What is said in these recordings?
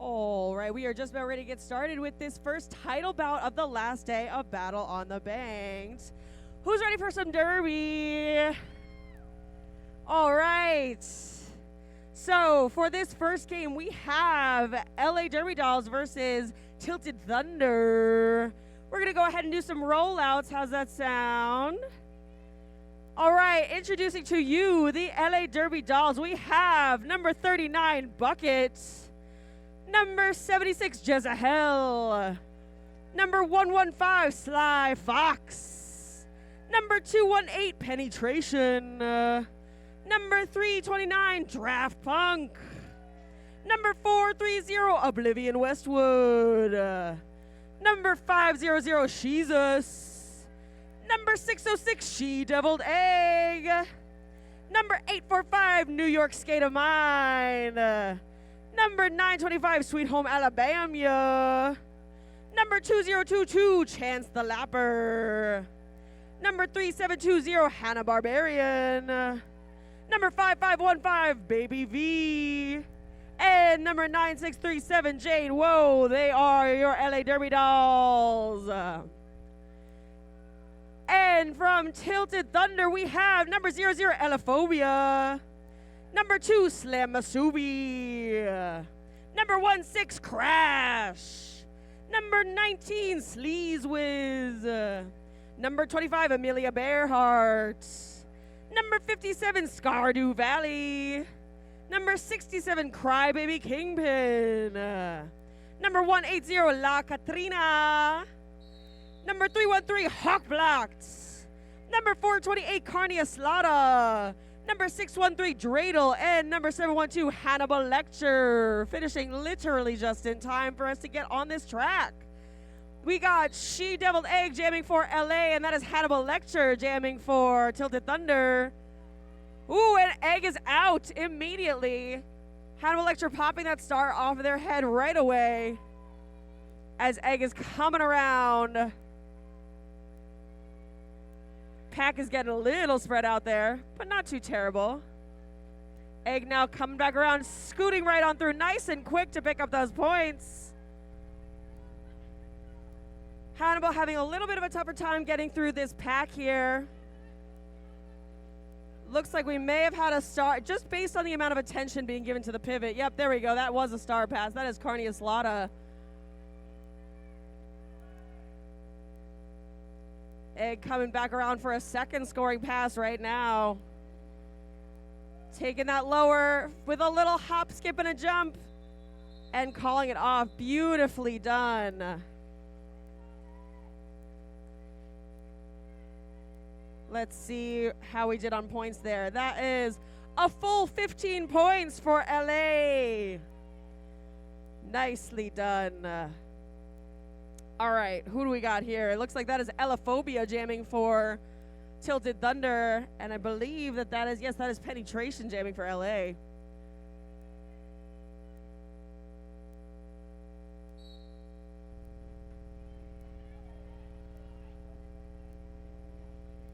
All right, we are just about ready to get started with this first title bout of the last day of Battle on the Banks. Who's ready for some derby? All right. So for this first game, we have LA Derby Dolls versus Tilted Thunder. We're going to go ahead and do some rollouts. How's that sound? All right, introducing to you the LA Derby Dolls. We have number 39, Bucket. Number 76, Jezahel. Number 115, Sly Fox. Number 218, Penetration. Number 329, Draft Punk. Number 430, Oblivion Westwood. Number 500, Jesus. Number 606, She Deviled Egg. Number 845, New York Skate of Mine. Number 925, Sweet Home Alabama. Number 2022, Chance the Lapper. Number 3720, Hannah Barbarian. Number 5515, Baby V. And number 9637, Jane. Whoa, they are your LA Derby Dolls. And from Tilted Thunder, we have number 00, Elaphobia. Number 2, Slam Masubi. Number 16, Crash. Number 19, Sleaze Whiz. Number 25, Amelia Bearheart. Number 57, Scardew Valley. Number 67, Crybaby Kingpin. Number 180, La Katrina. Number 313, Hawk Blocked. Number 428, Carnia Slaughter. Number 613, Dreidel. And number 712, Hannibal Lecter. Finishing literally just in time for us to get on this track. We got She Deviled Egg jamming for LA, and that is Hannibal Lecter jamming for Tilted Thunder. Ooh, and Egg is out immediately. Hannibal Lecter popping that star off of their head right away as Egg is coming around. Pack is getting a little spread out there, but not too terrible. Egg now coming back around, scooting right on through, nice and quick to pick up those points. Hannibal having a little bit of a tougher time getting through this pack here. Looks like we may have had a star, just based on the amount of attention being given to the pivot. Yep, there we go. That was a star pass. That is Carnia Slaughter. Egg coming back around for a second scoring pass right now. Taking that lower with a little hop, skip, and a jump. And calling it off. Beautifully done. Let's see how we did on points there. That is a full 15 points for LA. Nicely done. All right, who do we got here? It looks like that is Elaphobia jamming for Tilted Thunder. And I believe that is, yes, that is Penetration jamming for LA.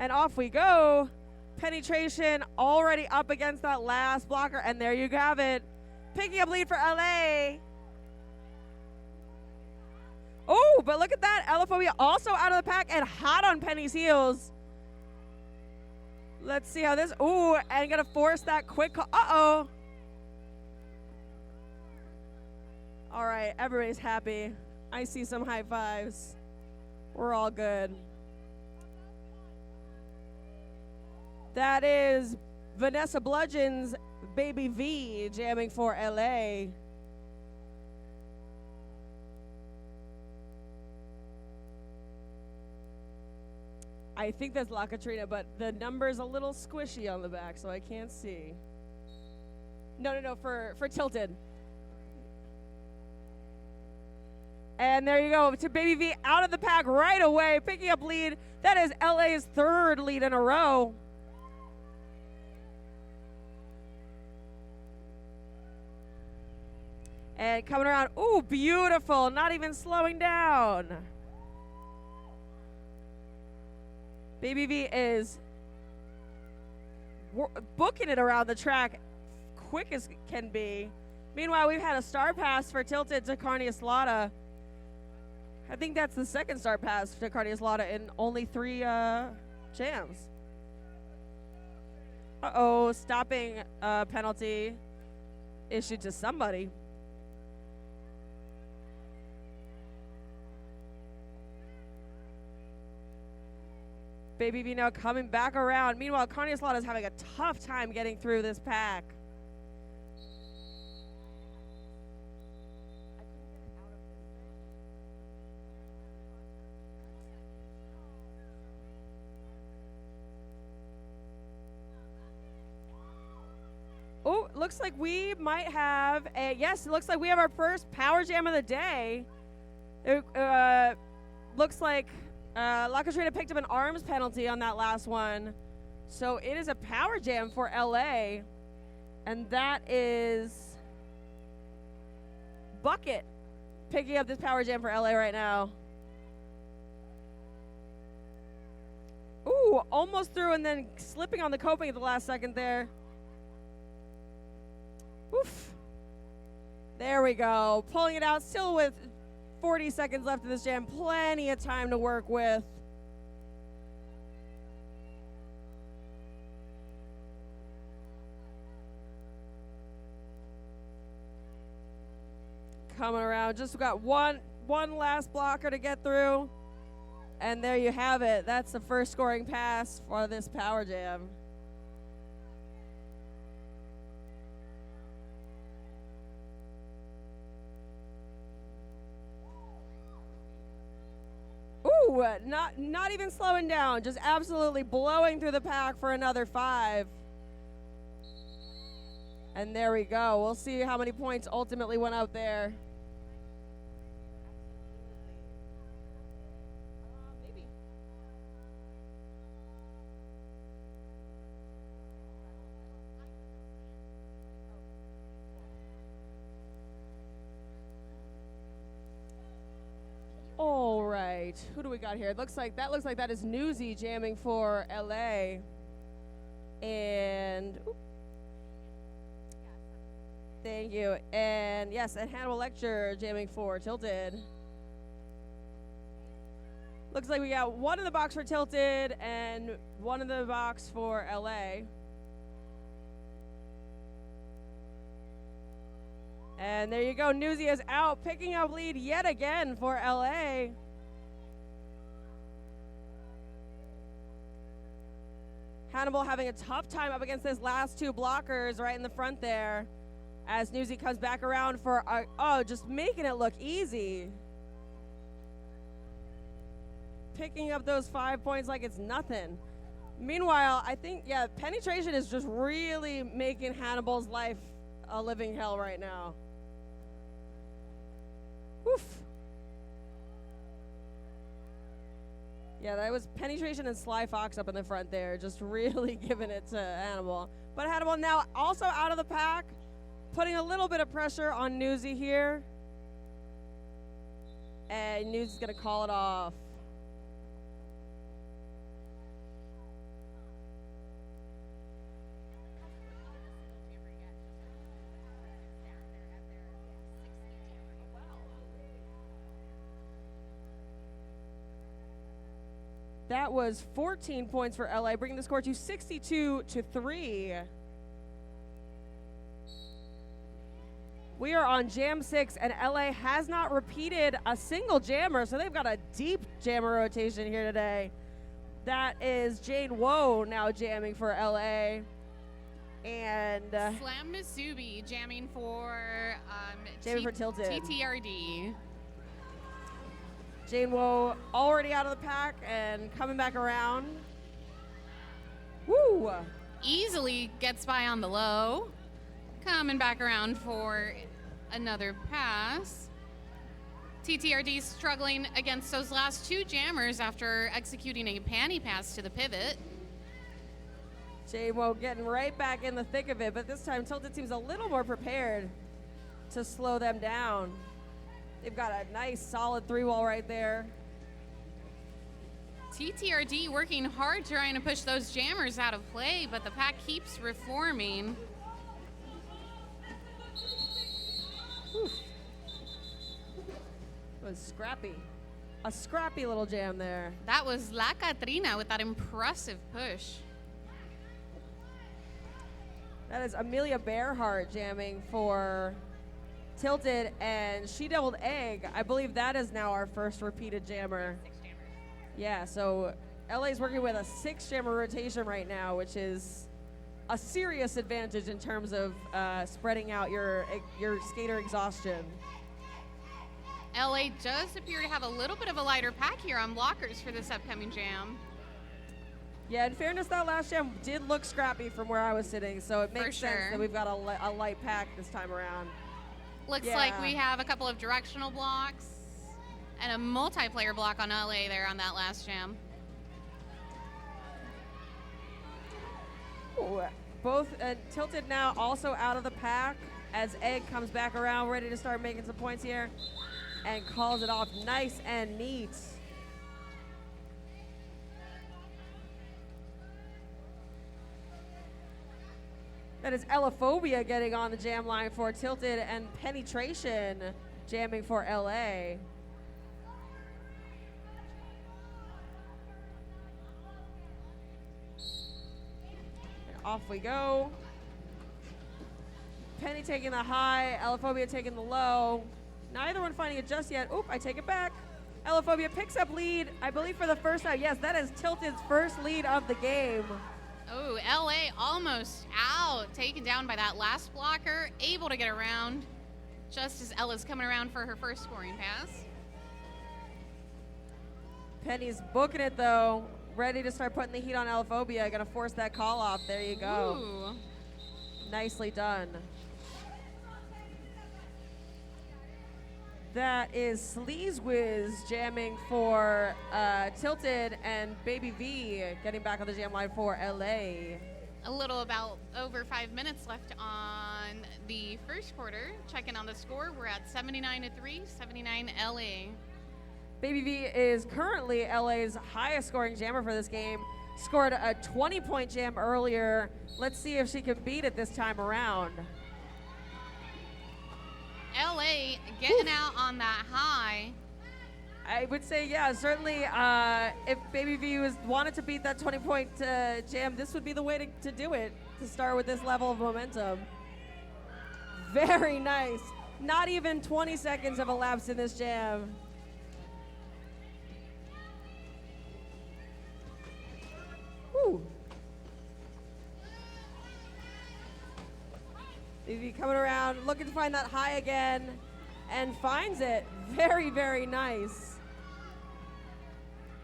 And off we go. Penetration already up against that last blocker. And there you have it. Picking up lead for LA. Oh, but look at that. Elaphobia also out of the pack and hot on Penny's heels. Let's see how this. Ooh, and gonna force that quick call. Uh-oh. All right, everybody's happy. I see some high fives. We're all good. That is Vanessa Bludgeon's Baby V jamming for LA. I think that's La Katrina, but the number's a little squishy on the back, so I can't see. No, for Tilted. And there you go, to Baby V out of the pack right away, picking up lead. That is LA's third lead in a row. And coming around, ooh, beautiful, not even slowing down. Baby V is booking it around the track quick as can be. Meanwhile, we've had a star pass for Tilted to Carnioslada. I think that's the second star pass to Carnioslada in only 3 jams. Uh-oh, stopping penalty issued to somebody. Baby V now coming back around. Meanwhile, Carnioslada is having a tough time getting through this pack. Oh, looks like we might have a, yes, it looks like we have our first power jam of the day. It looks like La Catrina picked up an arms penalty on that last one. So it is a power jam for LA. And that is Bucket picking up this power jam for LA right now. Ooh, almost through and then slipping on the coping at the last second there. Oof. There we go. Pulling it out still with 40 seconds left in this jam. Plenty of time to work with. Coming around. Just got one last blocker to get through. And there you have it. That's the first scoring pass for this power jam. Ooh, not even slowing down, just absolutely blowing through the pack for another 5. And there we go. We'll see how many points ultimately went out there. Maybe. All right, who do we got here? It looks like that is Newsy jamming for LA. And thank you. And yes, and Hannibal Lecture jamming for Tilted. Looks like we got one in the box for Tilted and one in the box for LA. And there you go. Newsy is out, picking up lead yet again for LA. Hannibal having a tough time up against his last 2 blockers right in the front there. As Newsy comes back around for, just making it look easy. Picking up those 5 points like it's nothing. Meanwhile, I think, penetration is just really making Hannibal's life a living hell right now. Oof. Yeah, that was penetration and Sly Fox up in the front there, just really giving it to Hannibal. But Hannibal now also out of the pack, putting a little bit of pressure on Newsy here. And Newsy's going to call it off. That was 14 points for LA, bringing the score to 62-3. We are on Jam 6, and LA has not repeated a single jammer, so they've got a deep jammer rotation here today. That is Jane Woe now jamming for LA. And Slam Masubi jamming for Tilted. TTRD. Jane Woe already out of the pack and coming back around. Woo! Easily gets by on the low. Coming back around for another pass. TTRD struggling against those last 2 jammers after executing a panty pass to the pivot. Jane Woe getting right back in the thick of it, but this time Tilted seems a little more prepared to slow them down. They've got a nice solid 3-wall right there. TTRD working hard trying to push those jammers out of play, but the pack keeps reforming. scrappy. A scrappy little jam there. That was La Catrina with that impressive push. That is Amelia Bearhart jamming for Tilted, and She Deviled Egg. I believe that is now our first repeated jammer. 6 jammers. Yeah, so LA's working with a 6-jammer rotation right now, which is a serious advantage in terms of spreading out your skater exhaustion. LA does appear to have a little bit of a lighter pack here on blockers for this upcoming jam. Yeah, in fairness, that last jam did look scrappy from where I was sitting, so it makes sense that we've got a light pack this time around. Looks like we have a couple of directional blocks and a multiplayer block on LA there on that last jam. Ooh, both Tilted now also out of the pack as Egg comes back around, ready to start making some points here, and calls it off nice and neat. That is Ellaphobia getting on the jam line for Tilted, and Penetration jamming for LA. And off we go. Penny taking the high, Ellaphobia taking the low. Neither one finding it just yet. Oop, I take it back. Ellaphobia picks up lead, I believe for the first time. Yes, that is Tilted's first lead of the game. Oh, LA almost out, taken down by that last blocker, able to get around just as Ella's coming around for her first scoring pass. Penny's booking it though, ready to start putting the heat on Ellaphobia. Gonna force that call off. There you go. Ooh. Nicely done. That is Sleazewiz jamming for Tilted, and Baby V getting back on the jam line for LA. A little about over 5 minutes left on the first quarter. Checking on the score, we're at 79-3, 79 LA. Baby V is currently LA's highest scoring jammer for this game. Scored a 20-point jam earlier. Let's see if she can beat it this time around. LA getting out on that high. I would say, yeah, certainly if Baby V wanted to beat that 20-point jam, this would be the way to do it, to start with this level of momentum. Very nice. Not even 20 seconds have elapsed in this jam. Woo. Baby coming around, looking to find that high again, and finds it. Very, very nice.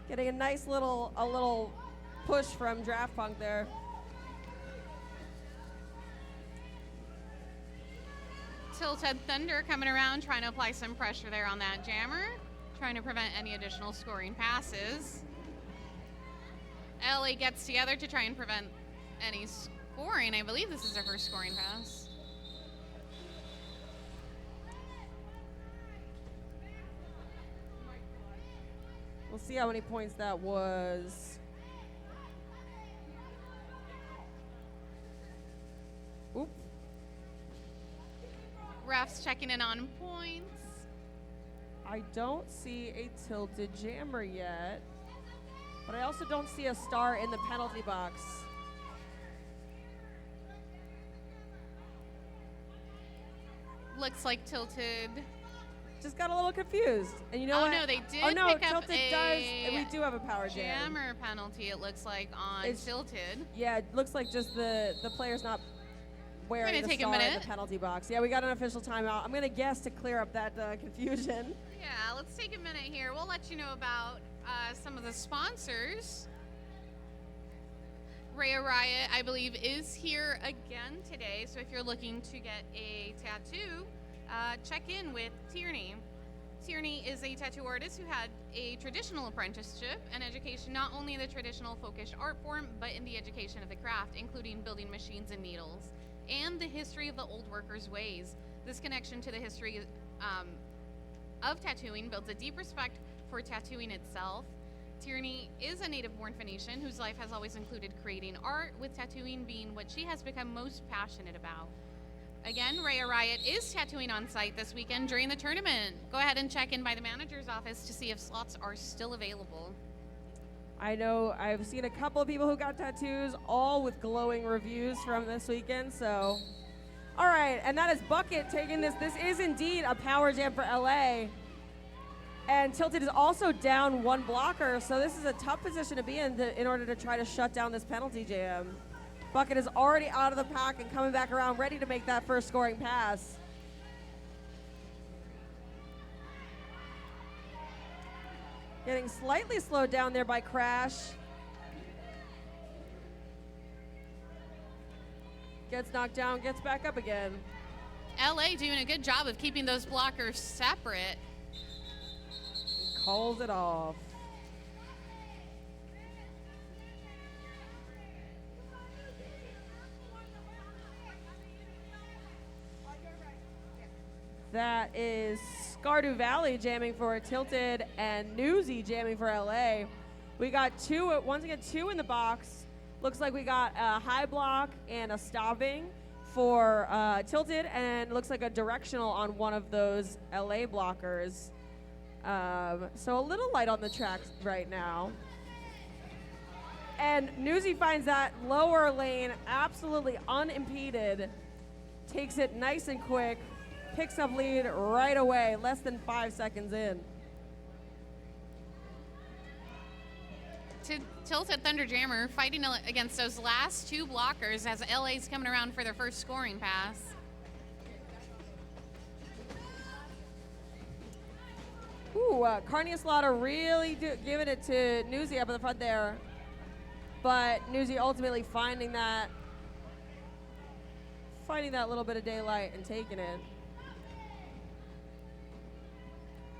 Getting a nice little push from Draft Punk there. Tilted Thunder coming around, trying to apply some pressure there on that jammer, trying to prevent any additional scoring passes. LA gets together to try and prevent any scoring. I believe this is her first scoring pass. We'll see how many points that was. Oop. Refs checking in on points. I don't see a Tilted jammer yet, but I also don't see a star in the penalty box. Looks like Tilted. Just got a little confused. And you know what? Oh, no, they did oh, no, pick up Tilted does. We do have a power jam. Jammer penalty, it looks like, on Tilted. Yeah, it looks like just the player's not wearing the take a star in minute. the penalty box. Yeah, we got an official timeout. I'm going to guess to clear up that confusion. Yeah, let's take a minute here. We'll let you know about some of the sponsors. Rhea Riot, I believe, is here again today. So if you're looking to get a tattoo, check in with Tierney. Tierney is a tattoo artist who had a traditional apprenticeship and education, not only in the traditional focused art form, but in the education of the craft, including building machines and needles, and the history of the old workers' ways. This connection to the history of tattooing builds a deep respect for tattooing itself. Tierney is a native-born Phoenician whose life has always included creating art, with tattooing being what she has become most passionate about. Again, Raya Riot is tattooing on site this weekend during the tournament. Go ahead and check in by the manager's office to see if slots are still available. I know I've seen a couple of people who got tattoos, all with glowing reviews from this weekend, so. All right, and that is Bucket taking this. This is indeed a power jam for LA. And Tilted is also down one blocker, so this is a tough position to be in order to try to shut down this penalty jam. Bucket is already out of the pack and coming back around, ready to make that first scoring pass. Getting slightly slowed down there by Crash. Gets knocked down, gets back up again. LA doing a good job of keeping those blockers separate. Calls it off. That is Scardu Valley jamming for Tilted and Newsy jamming for LA. We got once again, two in the box. Looks like we got a high block and a stopping for Tilted, and looks like a directional on one of those LA blockers. So a little light on the tracks right now. And Newsy finds that lower lane absolutely unimpeded, takes it nice and quick, picks up lead right away, less than 5 seconds in. Tilted Thunderjammer fighting against those last two blockers as LA's coming around for their first scoring pass. Ooh, Carnia Slaughter really giving it to Newsy up in the front there. But Newsy ultimately finding that little bit of daylight and taking it.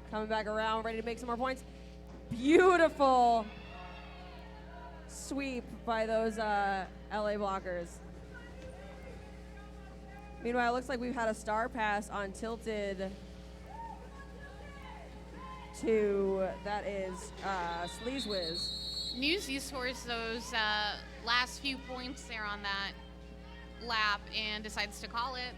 Coming back around, ready to make some more points. Beautiful sweep by those LA blockers. Meanwhile, it looks like we've had a star pass on Tilted to, that is Sleaze Whiz. Newsy scores those last few points there on that lap and decides to call it.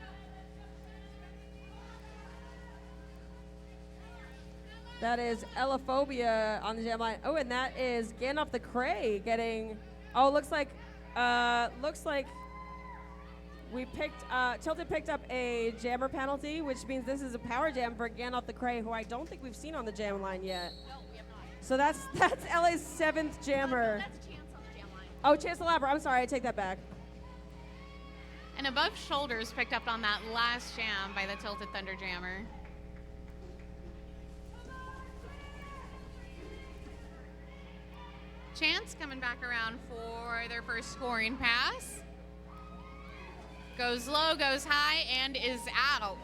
That is Elaphobia on the jam line. Oh, and that is Gandalf the Cray getting, looks like we picked, Tilted picked up a jammer penalty, which means this is a power jam for Gandalf the Cray, who I don't think we've seen on the jam line yet. No, we have not. So that's LA's 7th jammer. That's Chance on the jam line. Oh, Chance the Lapper. I'm sorry, I take that back. And above shoulders picked up on that last jam by the Tilted Thunderjammer. Chance coming back around for their first scoring pass. Goes low, goes high, and is out.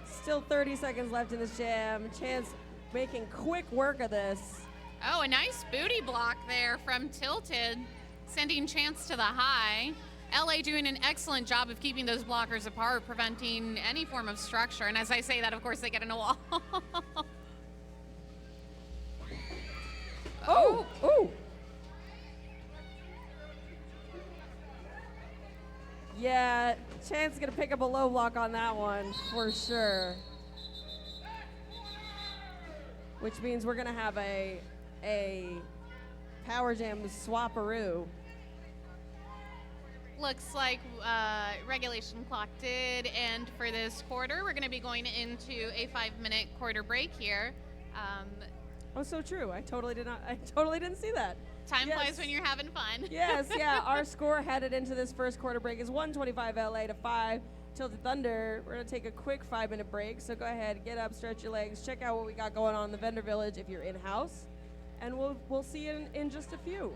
Still 30 seconds left in this jam. Chance making quick work of this. Oh, a nice booty block there from Tilted, sending Chance to the high. LA doing an excellent job of keeping those blockers apart, preventing any form of structure. And as I say that, of course, they get in a wall. Oh. Yeah, Chance is going to pick up a low block on that one for sure. Which means we're going to have a power jam swapperoo. Looks like regulation clock did end for this quarter. We're going to be going into a 5-minute quarter break here. Oh, so true. I totally didn't see that. Time flies when you're having fun. Yes, yeah. Our score headed into this first quarter break is 125 LA to 5 Tilted Thunder. We're going to take a quick 5-minute break. So go ahead, get up, stretch your legs, check out what we got going on in the vendor village if you're in-house. And we'll see you in just a few.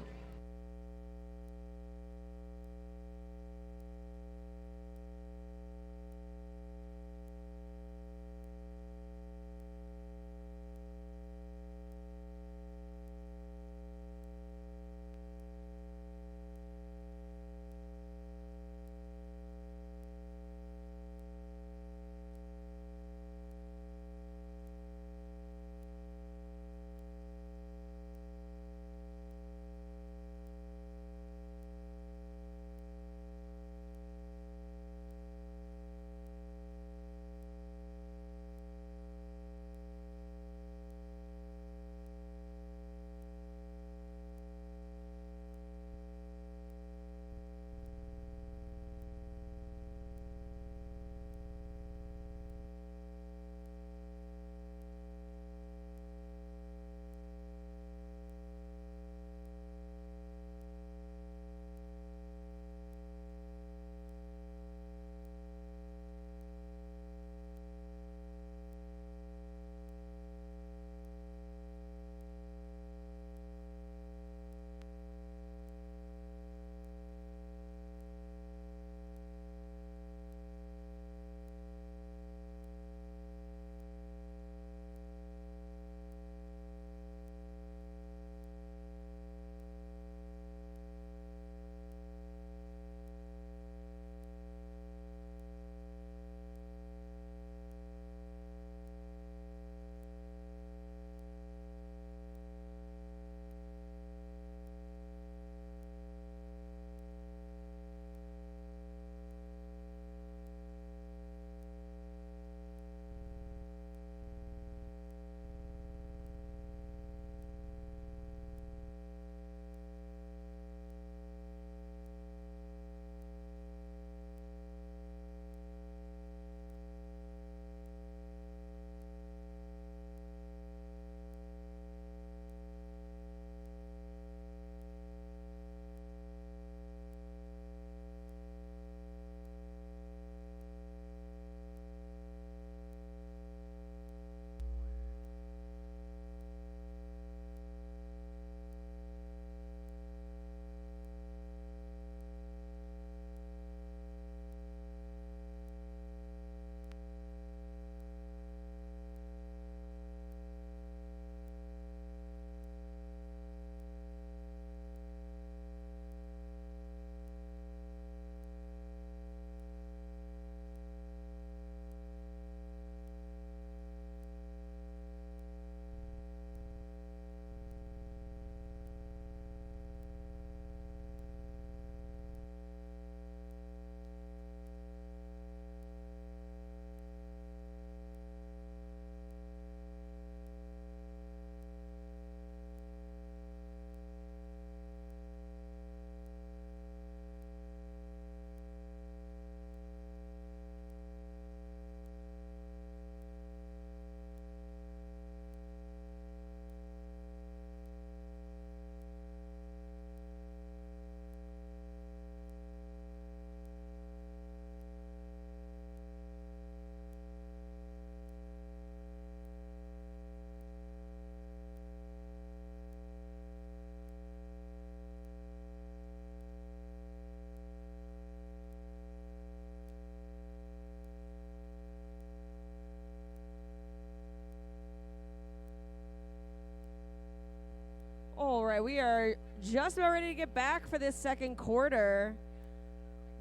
right, we are just about ready to get back for this second quarter.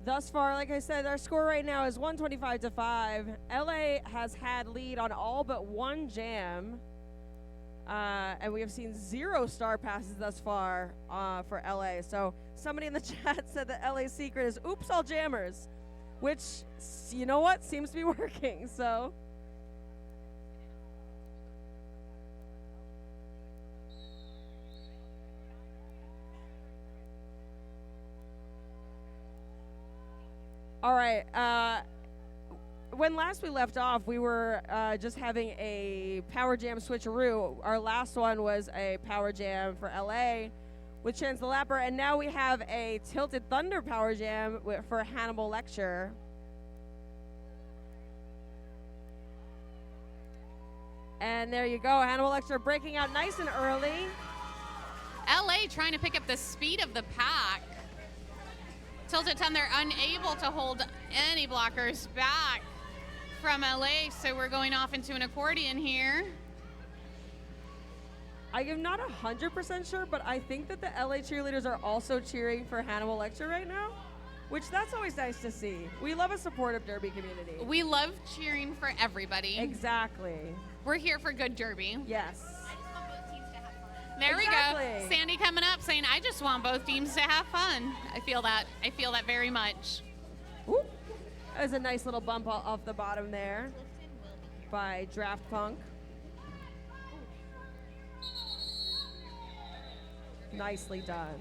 Thus far, like I said, our score right now is 125-5. LA has had lead on all but one jam. And we have seen 0 star passes thus far for LA. So somebody in the chat said that LA's secret is oops all jammers, which, you know what, seems to be working. So all right. When last we left off, we were just having a power jam switcheroo. Our last one was a power jam for LA with Chance the Lapper, and now we have a Tilted Thunder power jam for Hannibal Lecture. And there you go, Hannibal Lecture breaking out nice and early. LA trying to pick up the speed of the pack. Tilted Thunder unable to hold any blockers back from LA, so we're going off into an accordion here. I am not 100% sure, but I think that the LA cheerleaders are also cheering for Hannibal Lecture right now, which that's always nice to see. We love a supportive derby community. We love cheering for everybody. Exactly. We're here for good derby. Yes. There Exactly. we go. Sandy coming up saying, I just want both teams to have fun. I feel that very much. Ooh. That was a nice little bump off the bottom there by Draft Punk. Nicely done.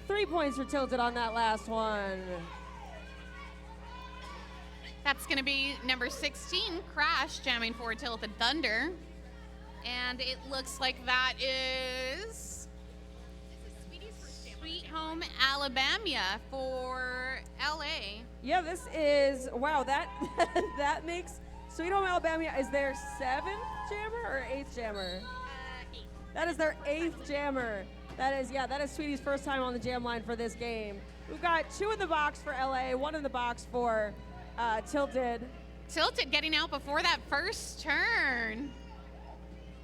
Three points for Tilted on that last one. That's going to be number 16, Crash, jamming for Tilted Thunder. And it looks like that is Sweet Home Alabama for LA. Yeah, this is, wow, that that makes Sweet Home Alabama is their 7th jammer or 8th jammer? 8. That is their 8th jammer. That is Sweetie's first time on the jam line for this game. We've got 2 in the box for LA, 1 in the box for Tilted. Tilted getting out before that first turn.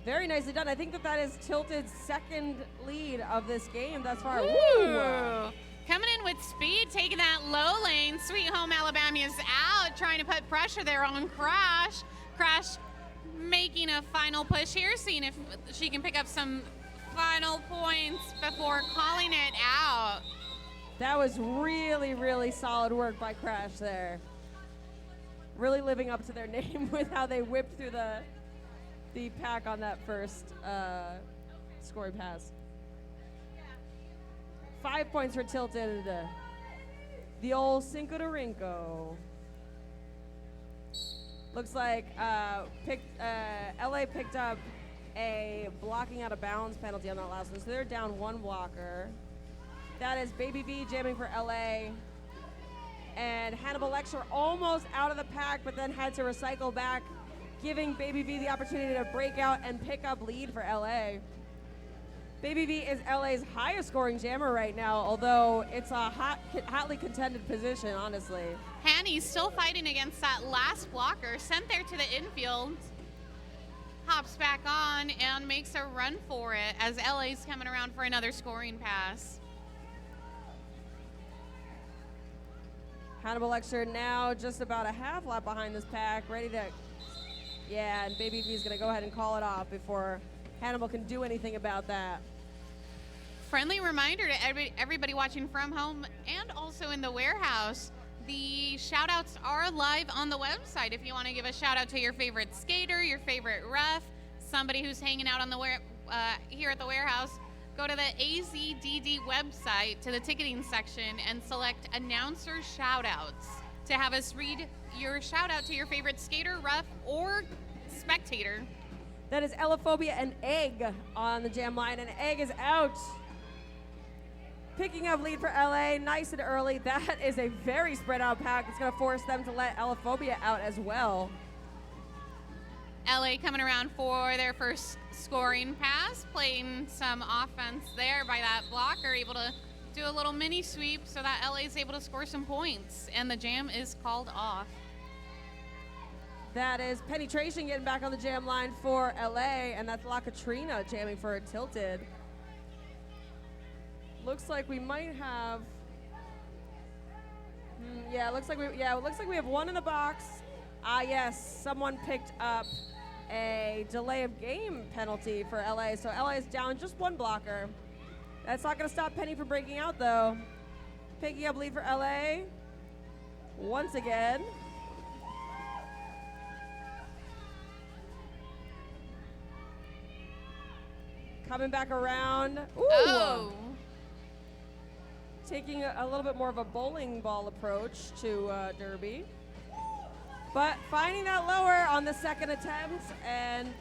Very nicely done. I think that is Tilted's second lead of this game thus far. Ooh. Woo! Coming in with speed, taking that low lane. Sweet Home Alabama is out, trying to put pressure there on Crash. Crash making a final push here, seeing if she can pick up some final points before calling it out. That was really, really solid work by Crash there. Really living up to their name with how they whipped through the pack on that first scoring pass. 5 points for Tilted. The old Cinco de Rinco. Looks like LA picked up a blocking out of bounds penalty on that last one, so they're down 1 blocker. That is Baby V jamming for LA. And Hannibal Lecture almost out of the pack, but then had to recycle back, giving Baby V the opportunity to break out and pick up lead for LA. Baby V is LA's highest scoring jammer right now, although it's a hotly contended position, honestly. Hanny's still fighting against that last blocker, sent there to the infield. Hops back on and makes a run for it as LA's coming around for another scoring pass. Hannibal Lecture now just about a half lap behind this pack, ready to, yeah, and Baby V is gonna go ahead and call it off before Hannibal can do anything about that. Friendly reminder to everybody watching from home and also in the warehouse, the shout outs are live on the website. If you want to give a shout out to your favorite skater, your favorite ref, somebody who's hanging out on the here at the warehouse, go to the AZDD website to the ticketing section and select announcer shout outs to have us read your shout out to your favorite skater, ref, or spectator. That is Elaphobia and Egg on the jam line, and Egg is out. Picking up lead for LA, nice and early. That is a very spread out pack. It's going to force them to let Elaphobia out as well. LA coming around for their first scoring pass, playing some offense there by that blocker, able to do a little mini sweep so that LA is able to score some points, and the jam is called off. That is Penetration getting back on the jam line for LA, and that's La Katrina jamming for Tilted. Looks like we might have. Yeah, it looks like we have one in the box. Yes, someone picked up a delay of game penalty for LA, so LA is down just one blocker. That's not going to stop Penny from breaking out, though. Picking up lead for LA once again. Coming back around. Ooh. Oh. Taking a little bit more of a bowling ball approach to Derby. But finding that lower on the second attempt and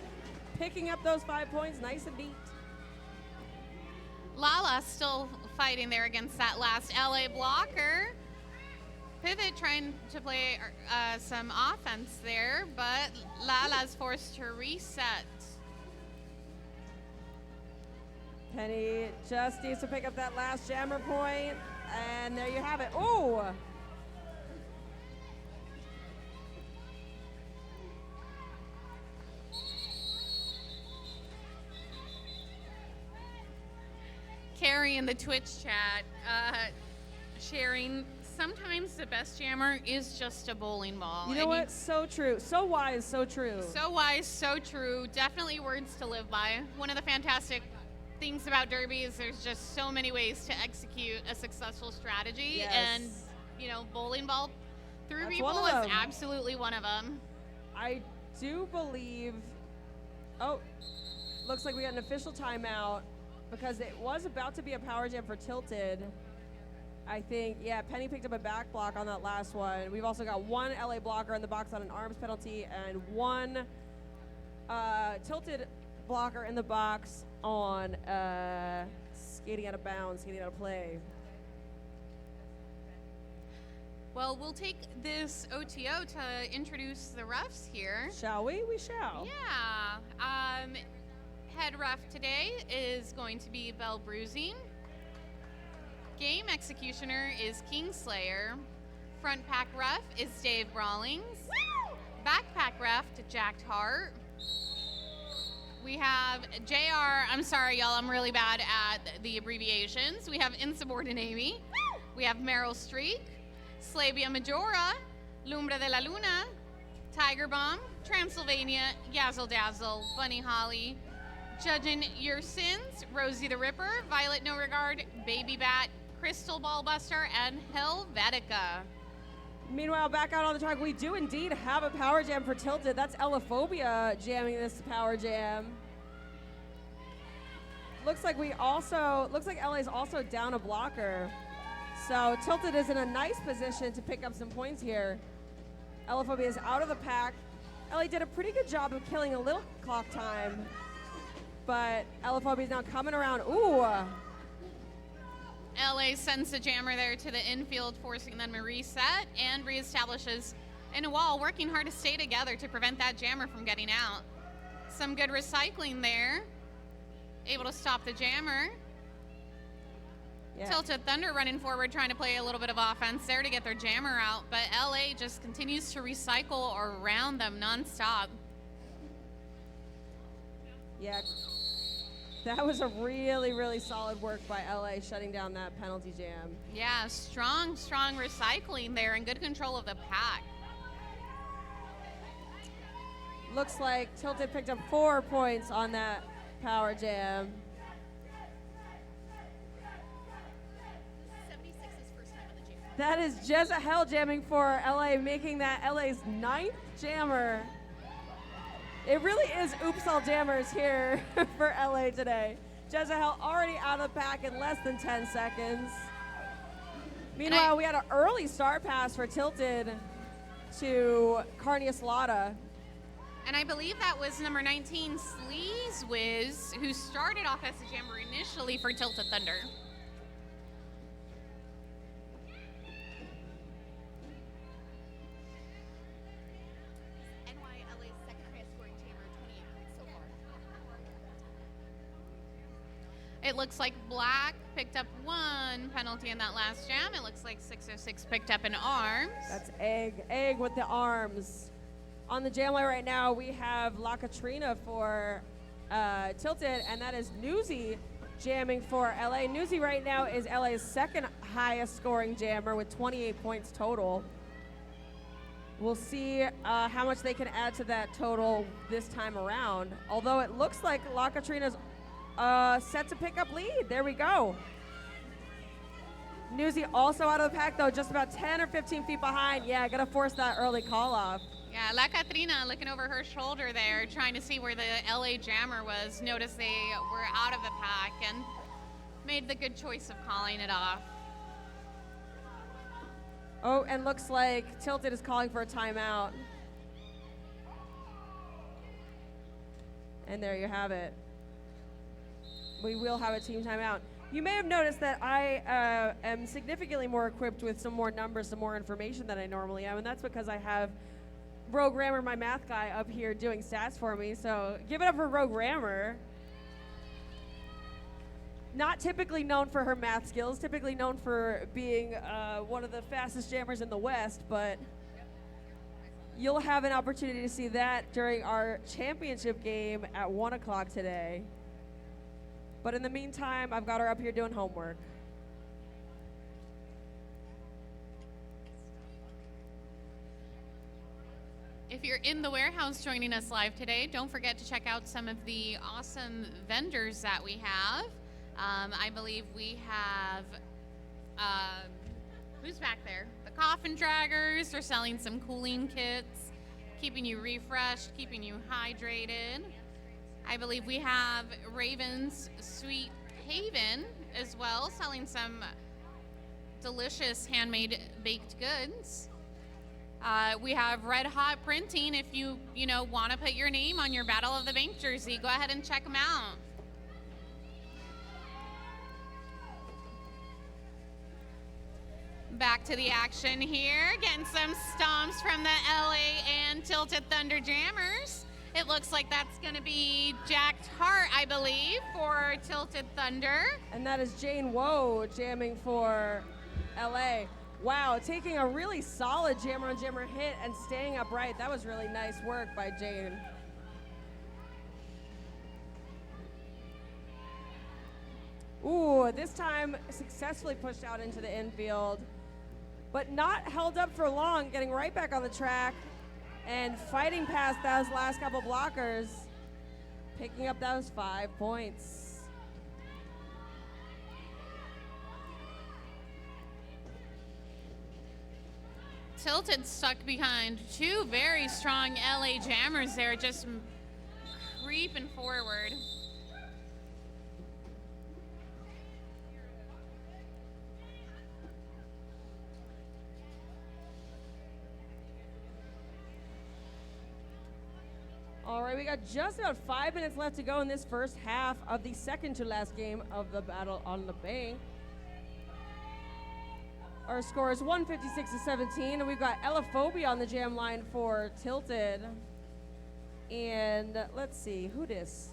picking up those 5 points nice and neat. Lala still fighting there against that last LA blocker. Pivot trying to play some offense there, but Lala's forced to reset. Penny just needs to pick up that last jammer point, and there you have it. Ooh! Carrie in the Twitch chat sharing, sometimes the best jammer is just a bowling ball. You know what? So true. So wise, so true. So wise, so true. Definitely words to live by. One of the fantastic things about Derby is there's just so many ways to execute a successful strategy. Yes. And, you know, bowling ball through That's people one of is them. absolutely one of them. I do believe. Oh, looks like we got an official timeout because it was about to be a power jam for Tilted. I think, yeah, Penny picked up a back block on that last one. We've also got one LA blocker in the box on an arms penalty and one Tilted blocker in the box on skating out of bounds, skating out of play. Well, we'll take this OTO to introduce the refs here. Shall we? We shall. Yeah. Head ref today is going to be Belle Bruising. Game executioner is Kingslayer. Front pack ref is Dave Brawlings. Backpack ref to Jack Hart. We have JR, I'm sorry y'all, I'm really bad at the abbreviations. We have Insubordinate Amy. We have Meryl Streak, Slavia Majora, Lumbre de la Luna, Tiger Bomb, Transylvania, Yazzle Dazzle, Bunny Holly, Judging Your Sins, Rosie the Ripper, Violet No Regard, Baby Bat, Crystal Ballbuster, and Helvetica. Meanwhile, back out on the track, we do indeed have a power jam for Tilted. That's Elaphobia jamming this power jam. Looks like LA's also down a blocker. So Tilted is in a nice position to pick up some points here. Elaphobia is out of the pack. LA did a pretty good job of killing a little clock time, but Elaphobia is now coming around. Ooh. LA sends a jammer there to the infield, forcing them to reset and reestablishes in a wall, working hard to stay together to prevent that jammer from getting out. Some good recycling there. Able to stop the jammer. Yeah. Tilted Thunder running forward, trying to play a little bit of offense there to get their jammer out, but LA just continues to recycle around them nonstop. Yeah. That was a really, really solid work by LA shutting down that penalty jam. Yeah, strong recycling there and good control of the pack. Looks like Tilted picked up 4 points on that power jam. 76 is first time on the jam. That is Jezahel jamming for LA, making that LA's 9th jammer. It really is oops all jammers here for LA today. Jezahel already out of the pack in less than 10 seconds. Meanwhile, we had an early start pass for Tilted to Carnius Lotta. And I believe that was number 19, Sleaze Wiz, who started off as a jammer initially for Tilted Thunder. NYLA's second highest scoring jammer, 28 points so far. It looks like Black picked up 1 penalty in that last jam. It looks like 606 picked up an arms. That's Egg with the arms. On the jam line right now, we have La Katrina for Tilted, and that is Newsy jamming for LA. Newsy right now is LA's second highest scoring jammer with 28 points total. We'll see how much they can add to that total this time around. Although it looks like La Katrina's set to pick up lead. There we go. Newsy also out of the pack, though, just about 10 or 15 feet behind. Yeah, gonna force that early call off. Yeah, La Catrina looking over her shoulder there, trying to see where the LA jammer was. Noticed they were out of the pack and made the good choice of calling it off. Oh, and looks like Tilted is calling for a timeout. And there you have it. We will have a team timeout. You may have noticed that I am significantly more equipped with some more numbers, some more information than I normally am, and that's because I have Rogue Rammer, my math guy, up here doing stats for me. So give it up for Rogue Rammer. Not typically known for her math skills, typically known for being one of the fastest jammers in the West, but you'll have an opportunity to see that during our championship game at 1 o'clock today. But in the meantime, I've got her up here doing homework. If you're in the warehouse joining us live today, don't forget to check out some of the awesome vendors that we have. I believe we have, who's back there? The Coffin Draggers are selling some cooling kits, keeping you refreshed, keeping you hydrated. I believe we have Raven's Sweet Haven as well, selling some delicious handmade baked goods. We have Red Hot Printing. If you want to put your name on your Battle of the Bank jersey, go ahead and check them out. Back to the action here, getting some stomps from the LA and Tilted Thunder Jammers. It looks like that's going to be Jacked Heart, I believe, for Tilted Thunder. And that is Jane Woe jamming for LA. Wow, taking a really solid jammer on jammer hit and staying upright. That was really nice work by Jane. Ooh, this time successfully pushed out into the infield, but not held up for long, getting right back on the track and fighting past those last couple blockers, picking up those 5 points. Tilted stuck behind two very strong LA jammers there, just creeping forward. All right, we got just about 5 minutes left to go in this first half of the second to last game of the Battle on the Bank. Our score is 156-17, and we've got Elaphobia on the jam line for Tilted. And let's see, who dis?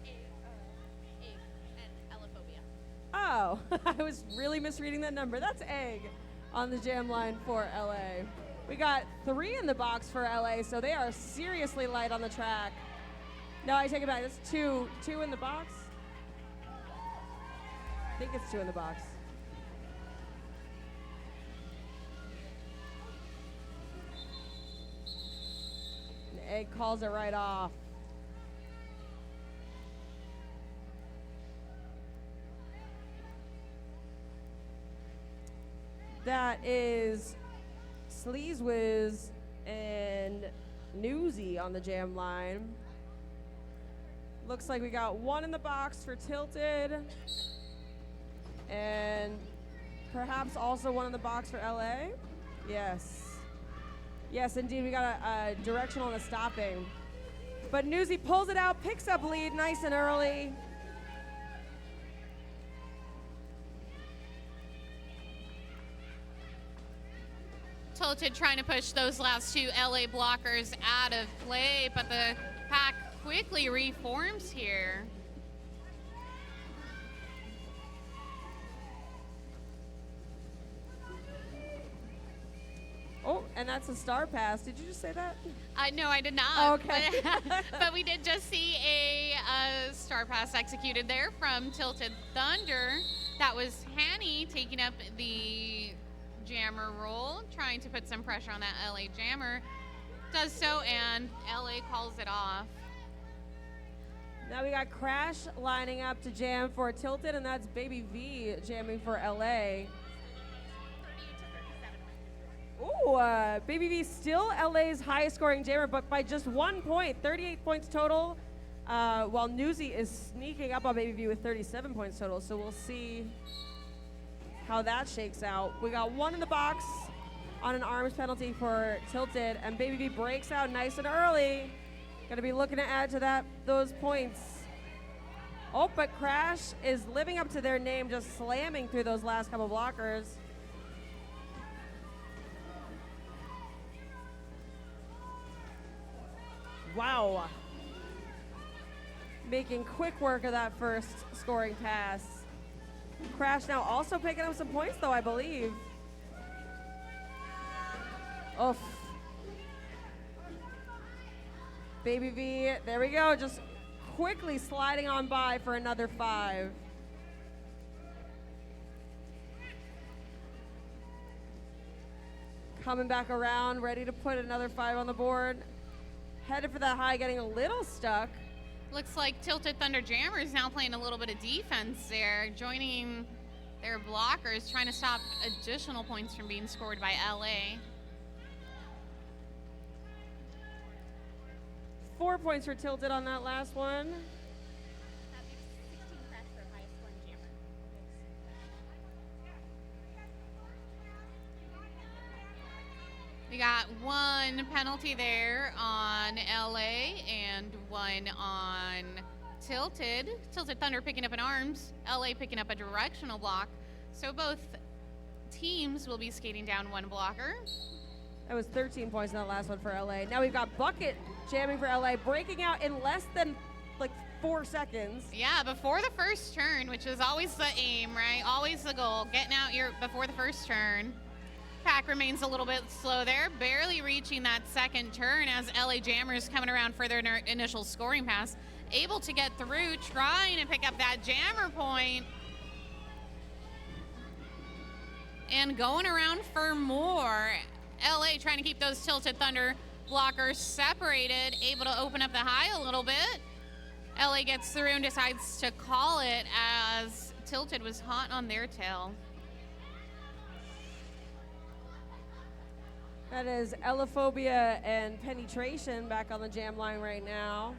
Egg and Elaphobia. Oh, I was really misreading that number. That's Egg on the jam line for LA. We got 3 in the box for LA, so they are seriously light on the track. No, I take it back. It's 2 in the box. I think it's 2 in the box. And Egg calls it right off. That is Sleaze Whiz and Newsy on the jam line. Looks like we got 1 in the box for Tilted, and perhaps also 1 in the box for LA. Yes. Yes, indeed, we got a directional and a stopping. But Newsy pulls it out, picks up lead nice and early. Tilted trying to push those last 2 LA blockers out of play, but the pack quickly reforms here. Oh, And that's a star pass. Did you just say that? No, I did not. Okay. But we did just see a star pass executed there from Tilted Thunder. That was Hanny taking up the jammer role, trying to put some pressure on that LA jammer. Does so, and LA calls it off. Now we got Crash lining up to jam for Tilted, and that's Baby V jamming for LA. 38 to 37. Ooh, Baby V still LA's highest scoring jammer, but by just 1 point, 38 points total, while Newsy is sneaking up on Baby V with 37 points total. So we'll see how that shakes out. We got one in the box on an arms penalty for Tilted, and Baby V breaks out nice and early. Gonna be looking to add to those points. Oh, but Crash is living up to their name, just slamming through those last couple blockers. Wow. Making quick work of that first scoring pass. Crash now also picking up some points, though, I believe. Oof. Baby V, there we go, just quickly sliding on by for another 5. Coming back around, ready to put another 5 on the board. Headed for that high, getting a little stuck. Looks like Tilted Thunder Jammer is now playing a little bit of defense there, joining their blockers, trying to stop additional points from being scored by LA. 4 points for Tilted on that last one. That makes 16 Crash their highest scoring jammer. We got one penalty there on LA and one on Tilted. Tilted Thunder picking up an arms, LA picking up a directional block. So both teams will be skating down one blocker. That was 13 points in that last one for LA. Now we've got Bucket jamming for LA, breaking out in less than like 4 seconds. Yeah, before the first turn, which is always the aim, right? Always the goal, getting out before the first turn. Pack remains a little bit slow there, barely reaching that second turn as LA Jammers coming around for their initial scoring pass. Able to get through, trying to pick up that jammer point. And going around for more. LA trying to keep those Tilted Thunder blockers separated, able to open up the high a little bit. LA gets through and decides to call it as Tilted was hot on their tail. That is Elophobia and Penetration back on the jam line right now.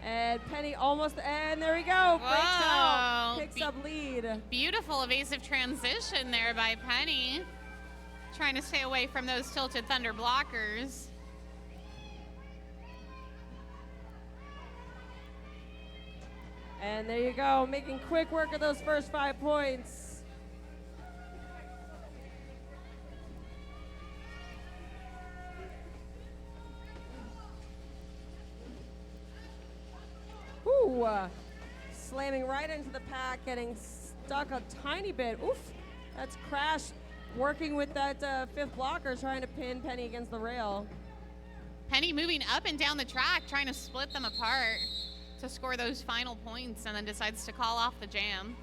And Penny almost, and there we go. Breaks out, Whoa. picks up lead. Beautiful evasive transition there by Penny. Trying to stay away from those Tilted Thunder blockers. And there you go, making quick work of those first 5 points. Ooh, slamming right into the pack, getting stuck a tiny bit. Oof, that's Crash working with that 5th blocker, trying to pin Penny against the rail. Penny moving up and down the track, trying to split them apart to score those final points, and then decides to call off the jam.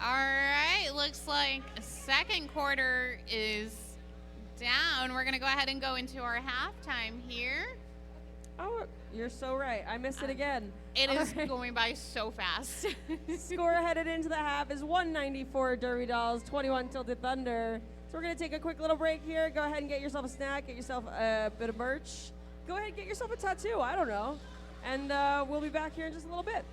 All right, looks like second quarter is down. We're gonna go ahead and go into our halftime here. Oh, you're so right. I missed it again. It is All right. going by so fast. Score headed into the half is 194 Derby Dolls, 21 Tilted Thunder. So we're going to take a quick little break here. Go ahead and get yourself a snack, get yourself a bit of merch. Go ahead and get yourself a tattoo. I don't know. And we'll be back here in just a little bit.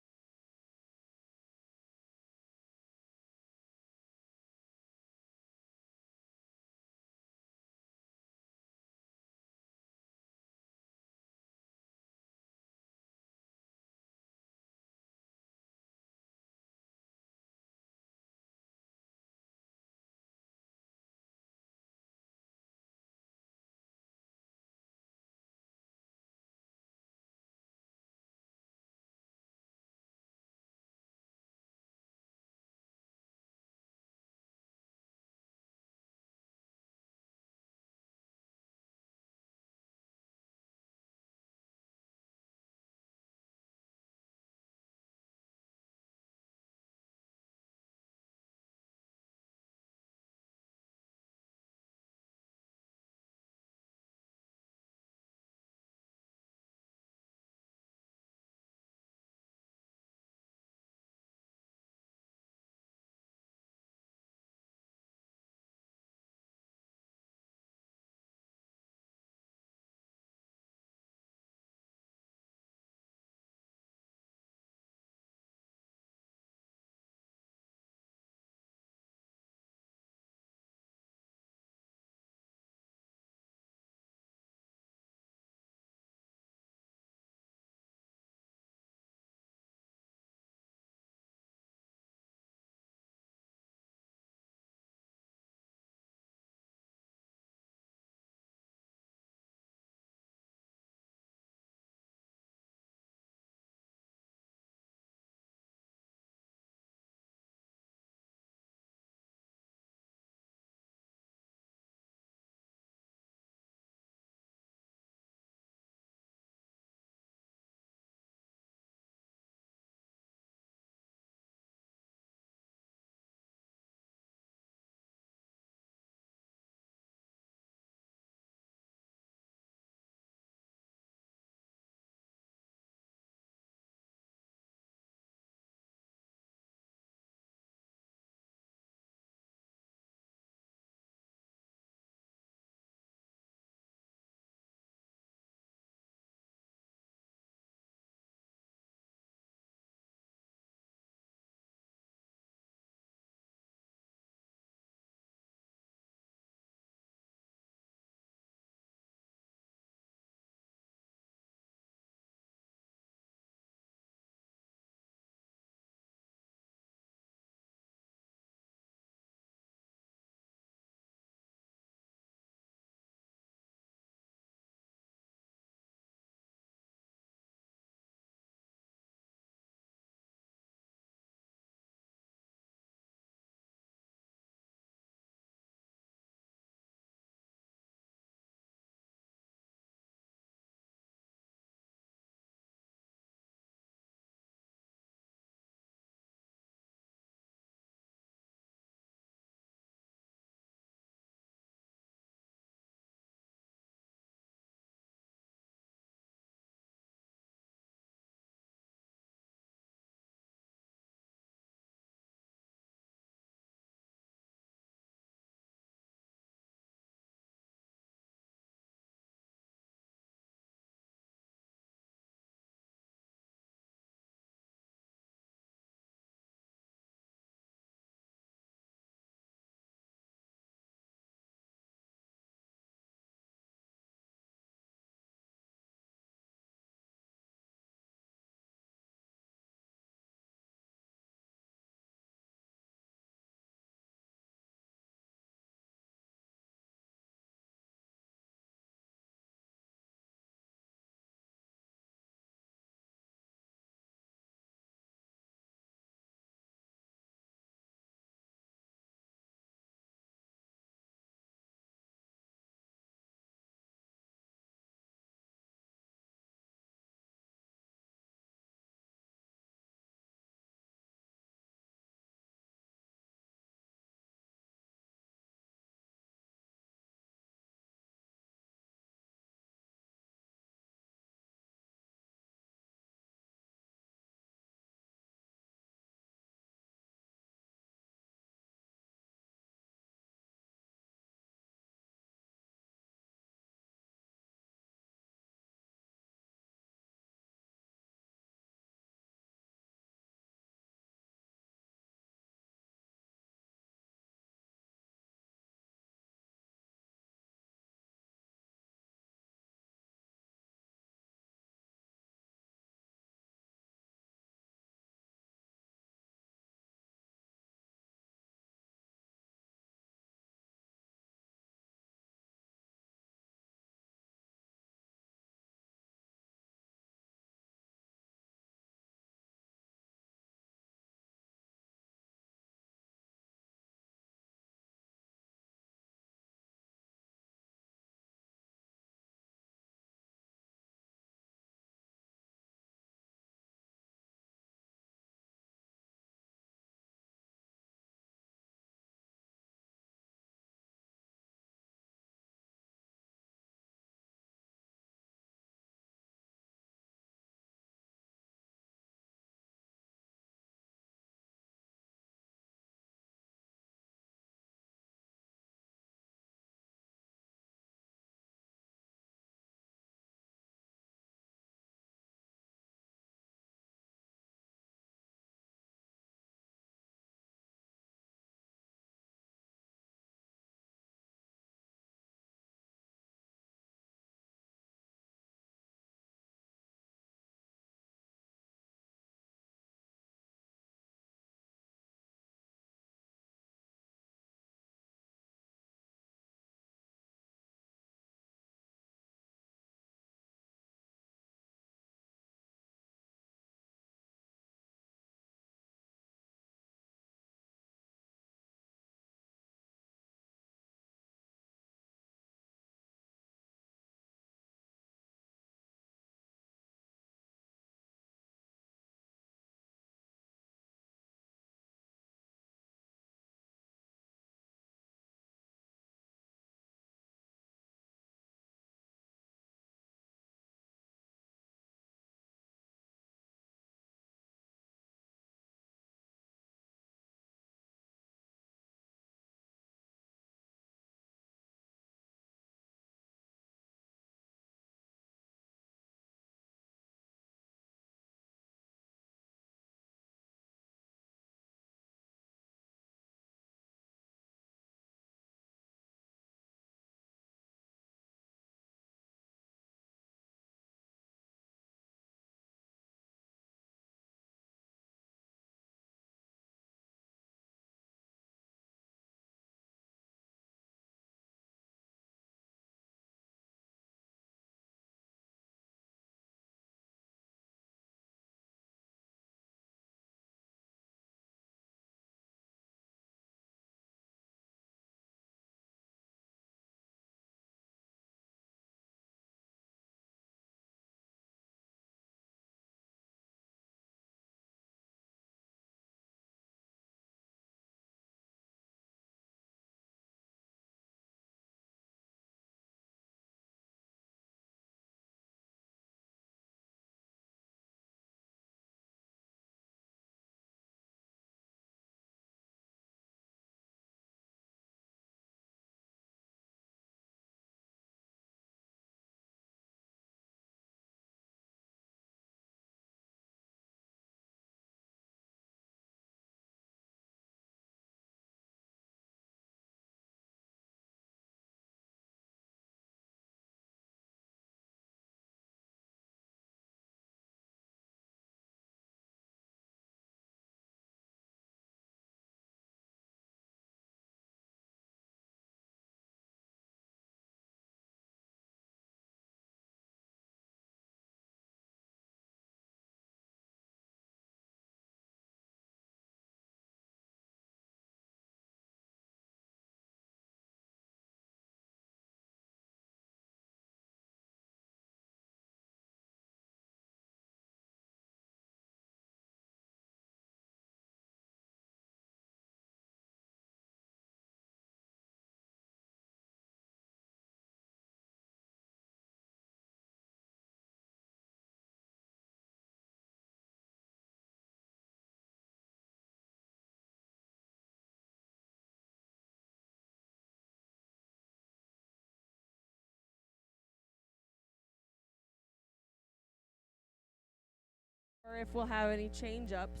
or if we'll have any change-ups.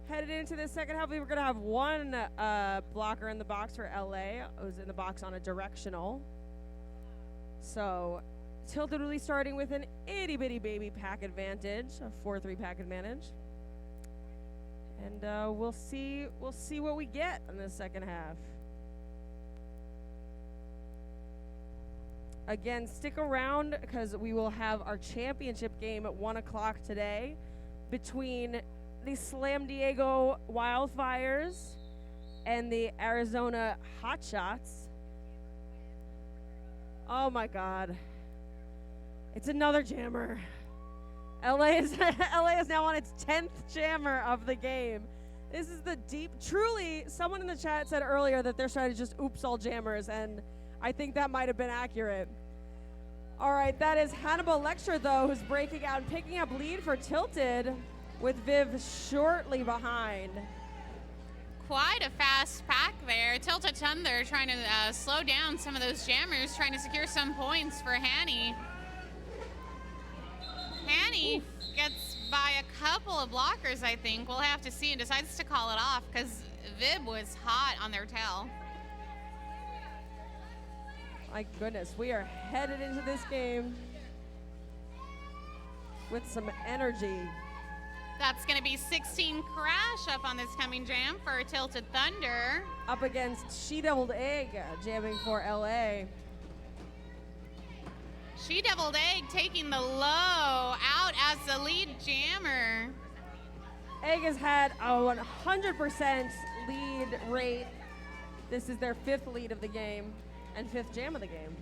Headed into the second half, we were going to have one blocker in the box for LA. It was in the box on a directional. So Tilted will be starting with an itty-bitty baby pack advantage, a 4-3 pack advantage. And we'll see what we get in the second half. Again, stick around because we will have our championship game at 1 o'clock today between the Slam Diego Wildfires and the Arizona Hotshots. Oh my God. It's another jammer. LA is now on its 10th jammer of the game. This is the deep, truly, someone in the chat said earlier that they're trying to just oops all jammers, and I think that might have been accurate. All right, that is Hannibal Lecture, though, who's breaking out and picking up lead for Tilted, with Viv shortly behind. Quite a fast pack there. Tilted Thunder trying to slow down some of those jammers, trying to secure some points for Hanny. Hanny gets by a couple of blockers, I think. We'll have to see, and decides to call it off because Viv was hot on their tail. My goodness, we are headed into this game with some energy. That's going to be 16 Crash up on this coming jam for Tilted Thunder. Up against She-Deviled Egg, jamming for LA. She-Deviled Egg taking the low out as the lead jammer. Egg has had a 100% lead rate. This is their 5th lead of the game and 5th jam of the game.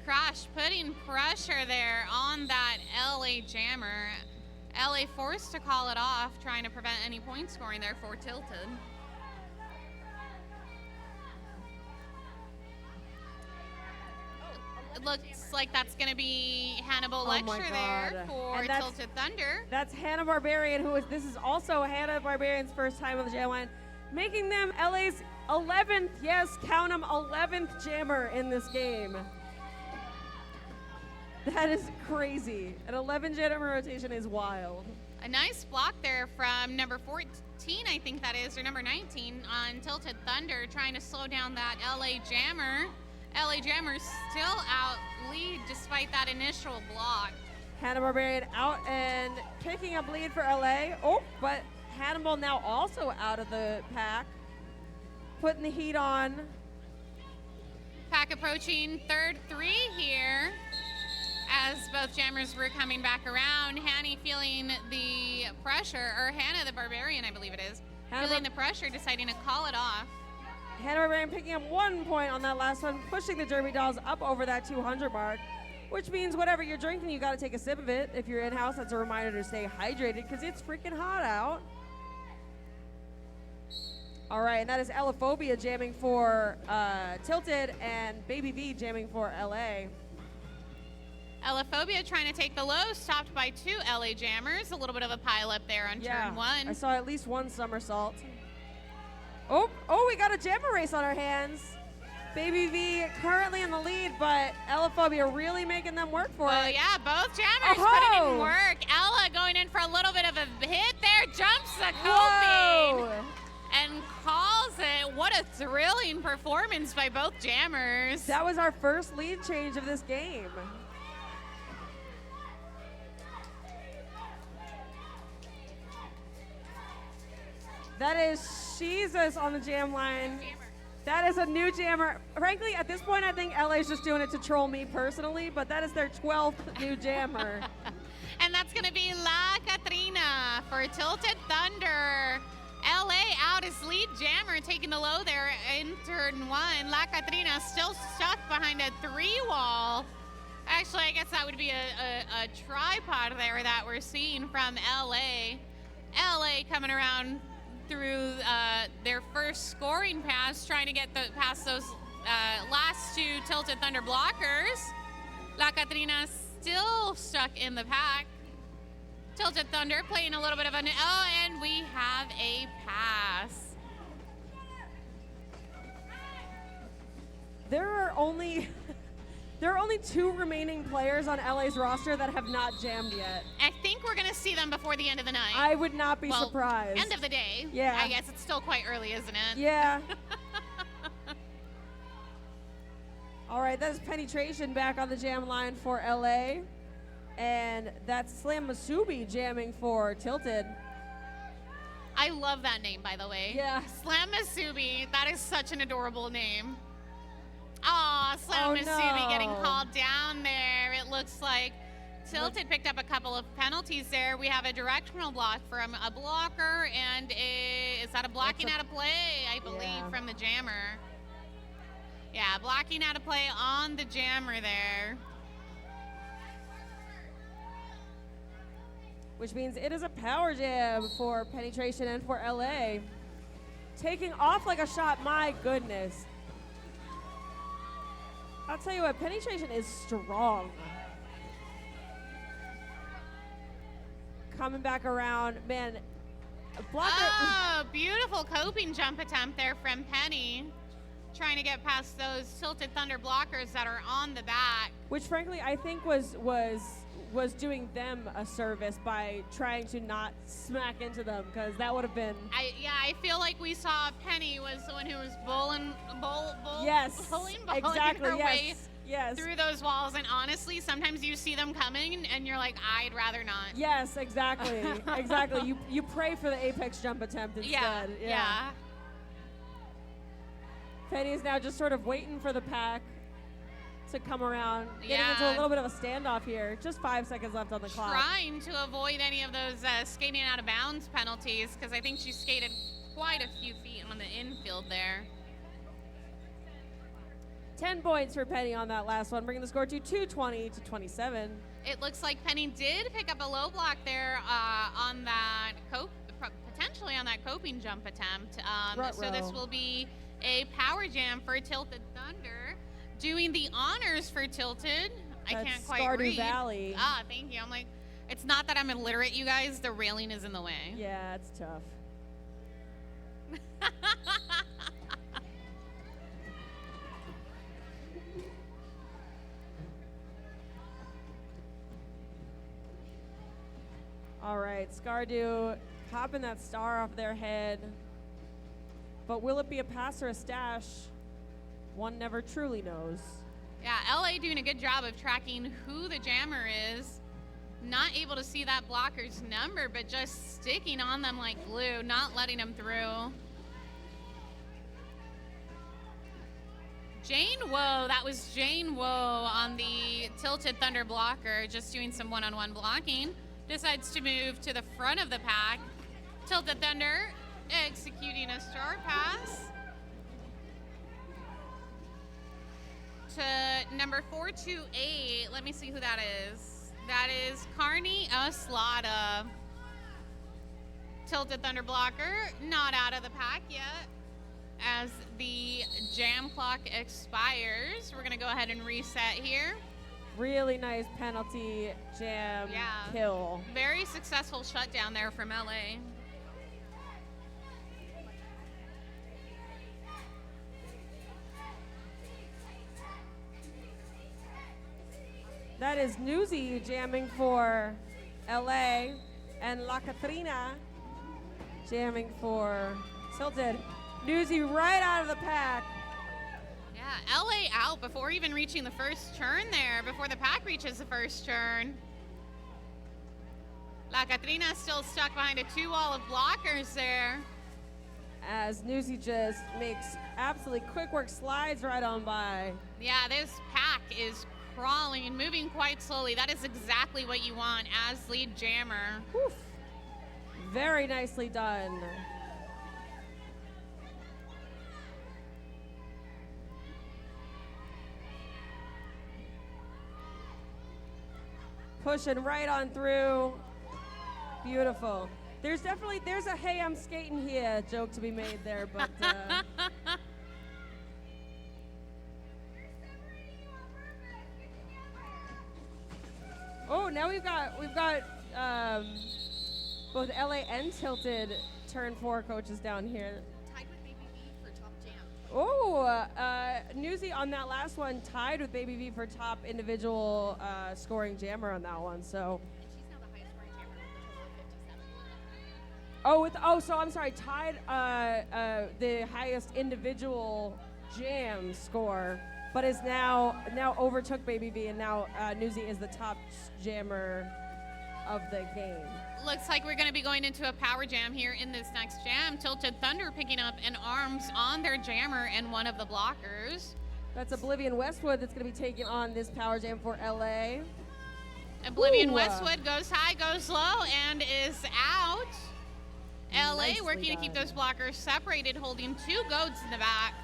Crash putting pressure there on that LA jammer. LA forced to call it off, trying to prevent any point scoring there for Tilted. It looks like that's going to be Hannibal Lecture there for Tilted Thunder. That's Hannah Barbarian, this is also Hannah Barbarian's first time on the jam line, making them LA's 11th, yes, count them, 11th jammer in this game. That is crazy. An 11 jammer rotation is wild. A nice block there from number 14, I think that is, or number 19 on Tilted Thunder, trying to slow down that LA jammer. LA jammer still out lead despite that initial block. Hannah Barbarian out and picking up lead for LA. Oh, but Hannibal now also out of the pack, putting the heat on. Pack approaching third 3 here as both jammers were coming back around. Hanny feeling the pressure, or Hannah the Barbarian, I believe it is, feeling the pressure, deciding to call it off. Hannah Barbarian picking up 1 point on that last one, pushing the Derby Dolls up over that 200 mark, which means whatever you're drinking, you got to take a sip of it. If you're in-house, that's a reminder to stay hydrated because it's freaking hot out. All right, and that is Elaphobia jamming for Tilted and Baby V jamming for LA. Elaphobia trying to take the low, stopped by 2 LA jammers. A little bit of a pile up there on turn 1. I saw at least 1 somersault. Oh, we got a jammer race on our hands. Baby V currently in the lead, but Elaphobia really making them work for it. Yeah, both jammers putting in work. Ella going in for a little bit of a hit there, jumps the coping and calls it. What a thrilling performance by both jammers. That was our first lead change of this game. That is Jesus on the jam line. That is a new jammer. Frankly, at this point, I think LA's just doing it to troll me personally, but that is their 12th new jammer. And that's going to be La Catrina for Tilted Thunder. LA out as lead jammer, taking the low there in turn 1. La Catrina still stuck behind a 3-wall. Actually, I guess that would be a tripod there that we're seeing from LA. LA coming around through their first scoring pass, trying to get past those last 2 Tilted Thunder blockers. La Catrina still stuck in the pack. Tilted Thunder playing a little bit of an, and we have a pass. There are only There are only 2 remaining players on LA's roster that have not jammed yet. I think we're going to see them before the end of the night. I would not be well, surprised. End of the day. Yeah. I guess it's still quite early, isn't it? Yeah. All right, that's Penetration back on the jam line for LA. And that's Slam Masubi jamming for Tilted. I love that name, by the way. Yeah. Slam Masubi. That is such an adorable name. Aw, Slam Masubi no. getting called down there. It looks like Tilted picked up a couple of penalties there. We have a directional block from a blocker and is that a blocking out of play, I believe, Yeah. from the jammer. Yeah, blocking out of play on the jammer there. Which means it is a power jam for Penetration and for LA. Taking off like a shot, my goodness. I'll tell you what, Penetration is strong. Coming back around, man. Blocker. Oh, beautiful coping jump attempt there from Penny. Trying to get past those Tilted Thunder blockers that are on the back. Which frankly I think was doing them a service by trying to not smack into them, because that would have been I feel like we saw Penny was the one who was bowling exactly her way yes through those walls, and honestly sometimes you see them coming and you're like, I'd rather not. yes exactly exactly you pray for the apex jump attempt instead. Yeah. Penny is now just sort of waiting for the pack to come around, getting into a Yeah. little bit of a standoff here. Just 5 seconds left on the clock. Trying to avoid any of those skating out of bounds penalties, because I think she skated quite a few feet on the infield there. 10 points for Penny on that last one, bringing the score to 220 to 27. It looks like Penny did pick up a low block there on that potentially on that coping jump attempt. So this will be a power jam for Tilted Thunder. Doing the honors for Tilted. I That's can't quite Stardew read. Valley. Ah, thank you. I'm like, it's not that I'm illiterate, you guys. The railing is in the way. Yeah, it's tough. All right, Scardew popping that star off their head. But will it be a pass or a stash? One never truly knows. Yeah, LA doing a good job of tracking who the jammer is. Not able to see that blocker's number, but just sticking on them like glue, not letting them through. Jane Woe, that was Jane Woe on the Tilted Thunder blocker, just doing some one-on-one blocking. Decides to move to the front of the pack. Tilted Thunder executing a star pass to number 428. Let me see who that is. That is Carney Aslada. Tilted Thunder blocker, not out of the pack yet. As the jam clock expires, we're going to go ahead and reset here. Really nice penalty jam kill. Very successful shutdown there from LA. That is Newsy jamming for LA, and La Catrina jamming for Tilted. Newsy right out of the pack. Yeah, LA out before even reaching the first turn there, before the pack reaches the first turn. La Catrina still stuck behind a 2-wall of blockers there. As Newsy just makes absolutely quick work slides right on by. Yeah, this pack is crawling and moving quite slowly. That is exactly what you want as lead jammer. Woof. Very nicely done. Pushing right on through. Beautiful. There's a hey, I'm skating here joke to be made there, but oh, now we've got both LA and Tilted turn 4 coaches down here. Tied with ABB for top jam. Oh, Newsy on that last one tied with Baby V for top individual scoring jammer on that one. So, And she's now the highest scoring jammer with a total of 57. so I'm sorry, tied the highest individual jam score, but is now overtook Baby V, and now Newsy is the top jammer of the game. Looks like we're going to be going into a power jam here in this next jam. Tilted Thunder picking up an arms on their jammer and one of the blockers. That's Oblivion Westwood that's going to be taking on this power jam for LA. Oblivion Ooh. Westwood goes high, goes low, and is out. LA Nicely working to keep done. those blockers separated, holding two goats in the back.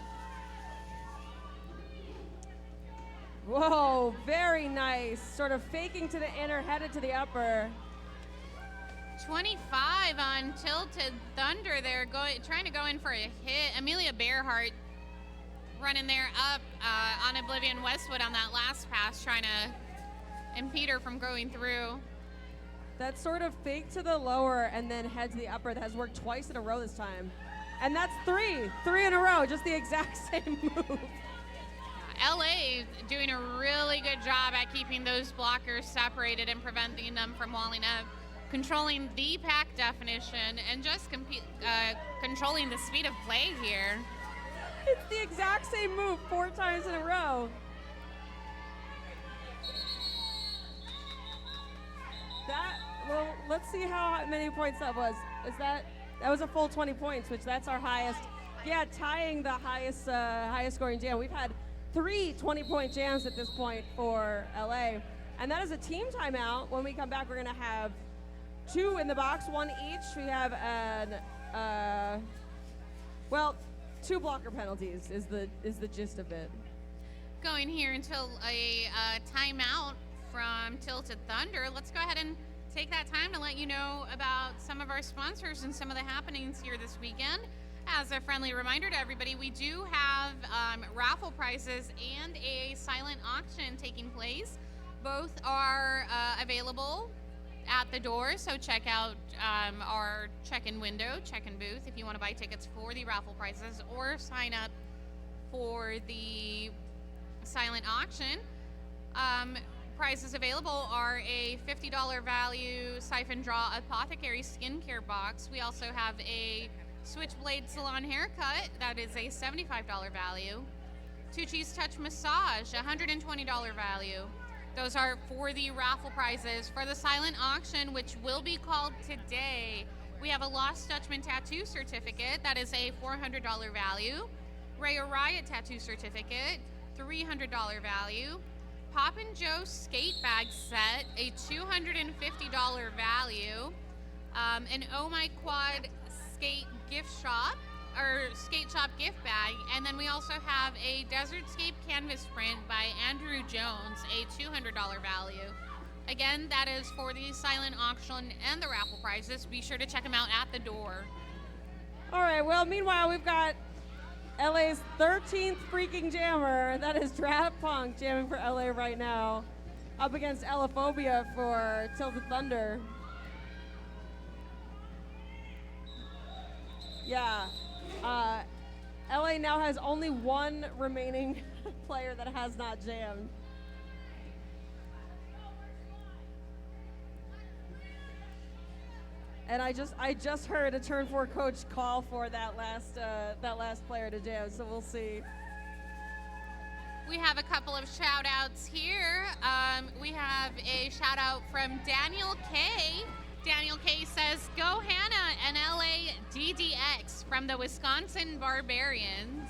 Whoa, very nice. Sort of faking to the inner, headed to the upper. 25 on Tilted Thunder there, trying to go in for a hit. Amelia Bearhart running there up on Oblivion Westwood on that last pass, trying to impede her from going through. That sort of fake to the lower and then head to the upper that has worked twice in a row this time. And that's three in a row, just the exact same move. LA doing a really good job at keeping those blockers separated and preventing them from walling up, controlling the pack definition, and just controlling the speed of play here. It's the exact same move 4 times in a row. Well, let's see how many points that was. That was a full 20 points, which that's our highest. Yeah, tying the highest scoring jam. We've had 3 20-point jams at this point for LA. And that is a team timeout. When we come back, we're going to have 2 in the box, 1 each. We have 2 blocker penalties is the gist of it. Going here until a timeout from Tilted Thunder. Let's go ahead and take that time to let you know about some of our sponsors and some of the happenings here this weekend. As a friendly reminder to everybody, we do have raffle prizes and a silent auction taking place. Both are available at the door, so check out our check-in window, check-in booth, if you want to buy tickets for the raffle prizes or sign up for the silent auction. Prizes available are a $50 value Siphon Draw Apothecary skincare box. We also have a Switchblade Salon haircut, that is a $75 value. Tucci's Touch Massage, $120 value. Those are for the raffle prizes. For the silent auction, which will be called today, we have a Lost Dutchman tattoo certificate, that is a $400 value. Ray Riot tattoo certificate, $300 value. Pop and Joe skate bag set, a $250 value. An Oh My Quad skate gift shop, or skate shop gift bag, and then we also have a Desertscape canvas print by Andrew Jones, a $200 value. Again, that is for the silent auction and the raffle prizes. Be sure to check them out at the door. All right, well, meanwhile, we've got LA's 13th freaking jammer. That is Draft Punk jamming for LA right now, up against Elaphobia for Tilted Thunder. Yeah. LA now has only 1 remaining player that has not jammed. And I just heard a turn 4 coach call for that last player to jam, so we'll see. We have a couple of shout outs here. We have a shout out from Daniel K. Daniel K says, "Go Hannah and LA DDX from the Wisconsin Barbarians."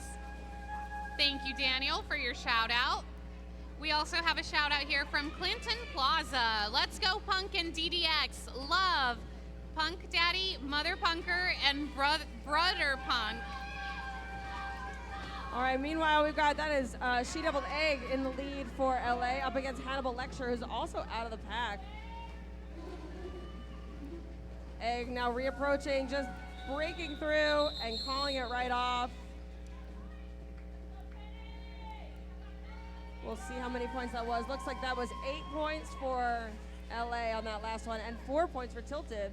Thank you, Daniel, for your shout out. We also have a shout out here from Clinton Plaza. "Let's go Punk and DDX. Love Punk Daddy, Mother Punker, and Brother Punk." All right, meanwhile, we've got, that is She Doubled Egg in the lead for LA up against Hannibal Lecture, who's also out of the pack. Egg now reapproaching, just breaking through and calling it right off. We'll see how many points that was. Looks like that was 8 points for LA on that last one and 4 points for Tilted,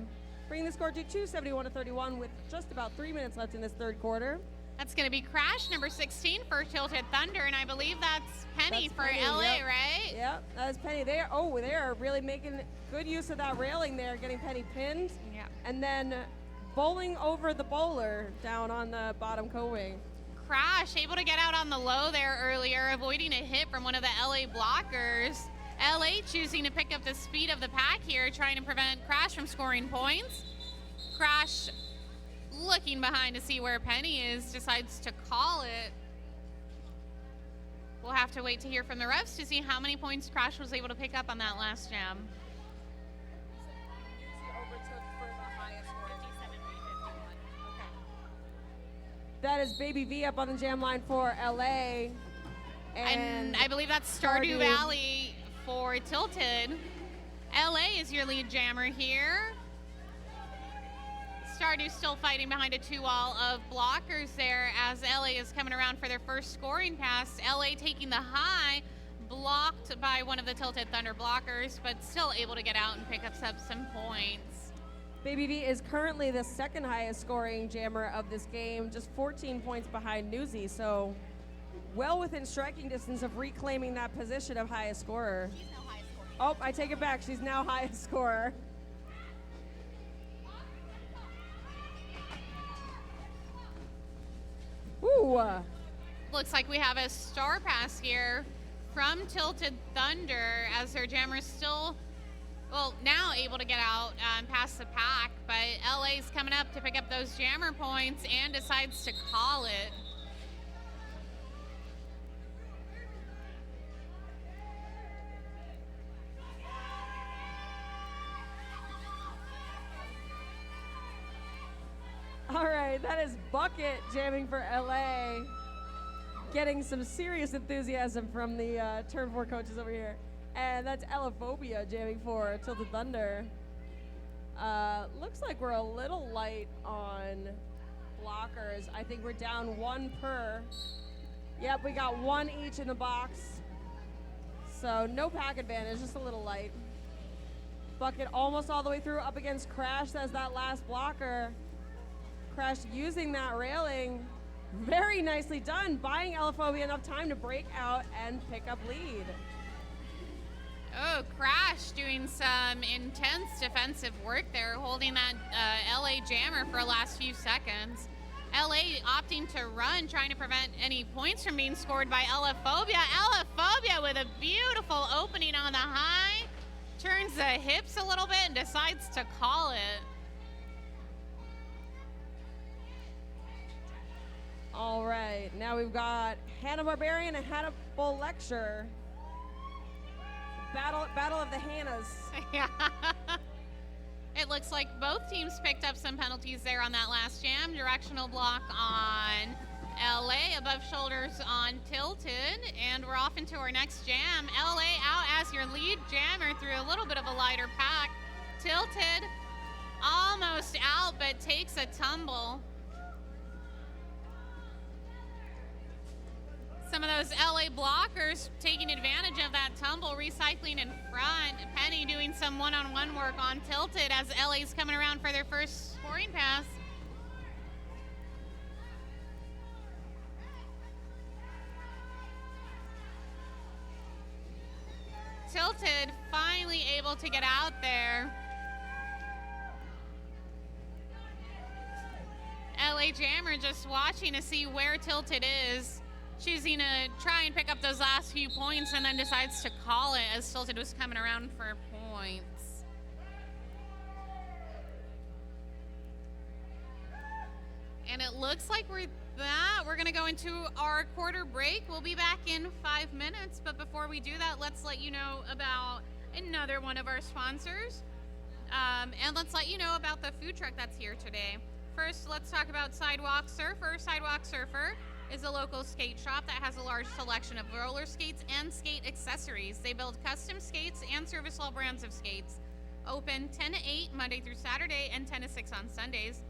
bringing the score to 271-31 with just about 3 minutes left in this third quarter. That's going to be Crash, number 16 for Tilted Thunder, and I believe that's Penny That's for Penny, LA, yep. right? Yep, that's Penny. They are really making good use of that railing there, getting Penny pinned. Yeah. And then bowling over the bowler down on the bottom co-wing. Crash able to get out on the low there earlier, avoiding a hit from one of the LA blockers. LA choosing to pick up the speed of the pack here, trying to prevent Crash from scoring points. Crash looking behind to see where Penny is, decides to call it. We'll have to wait to hear from the refs to see how many points Crash was able to pick up on that last jam. That is Baby V up on the jam line for LA. And I believe that's Stardew Valley for Tilted. LA is your lead jammer here. Stardew still fighting behind a 2-wall of blockers there as LA is coming around for their first scoring pass. LA taking the high, blocked by one of the Tilted Thunder blockers, but still able to get out and pick up some points. Baby V is currently the second highest scoring jammer of this game, just 14 points behind Newsy, so well within striking distance of reclaiming that position of highest scorer. She's no highest scorer. Oh, I take it back. She's now highest scorer. Ooh. Looks like we have a star pass here from Tilted Thunder as their jammer's still, well, now able to get out past the pack, but LA's coming up to pick up those jammer points and decides to call it. All right, that is Bucket jamming for LA. Getting some serious enthusiasm from the Turn 4 coaches over here. And that's Elaphobia jamming for Tilted Thunder. Looks like we're a little light on blockers. I think we're down one per. Yep, we got one each in the box. So no pack advantage, just a little light. Bucket almost all the way through up against Crash as that last blocker. Crash using that railing. Very nicely done, buying Elaphobia enough time to break out and pick up lead. Oh, Crash doing some intense defensive work there, holding that LA jammer for the last few seconds. LA opting to run, trying to prevent any points from being scored by Elaphobia. Elaphobia with a beautiful opening on the high, turns the hips a little bit and decides to call it. All right, now we've got Hannah Barbarian and Hannibal Lecture. Battle of the Hannahs. Yeah. It looks like both teams picked up some penalties there on that last jam. Directional block on LA, above shoulders on Tilted, and we're off into our next jam. LA out as your lead jammer through a little bit of a lighter pack. Tilted almost out, but takes a tumble. Some of those LA blockers taking advantage of that tumble, recycling in front. Penny doing some one-on-one work on Tilted as LA's coming around for their first scoring pass. Tilted finally able to get out there. LA Jammer just watching to see where Tilted is. Choosing to try and pick up those last few points and then decides to call it as Tilted was coming around for points. And it looks like we're going to go into our quarter break. We'll be back in 5 minutes, but before we do that, let's let you know about another one of our sponsors. And let's let you know about the food truck that's here today. First, let's talk about Sidewalk Surfer. Sidewalk Surfer is a local skate shop that has a large selection of roller skates and skate accessories. They build custom skates and service all brands of skates. Open 10 to 8 Monday through Saturday and 10 to 6 on Sundays.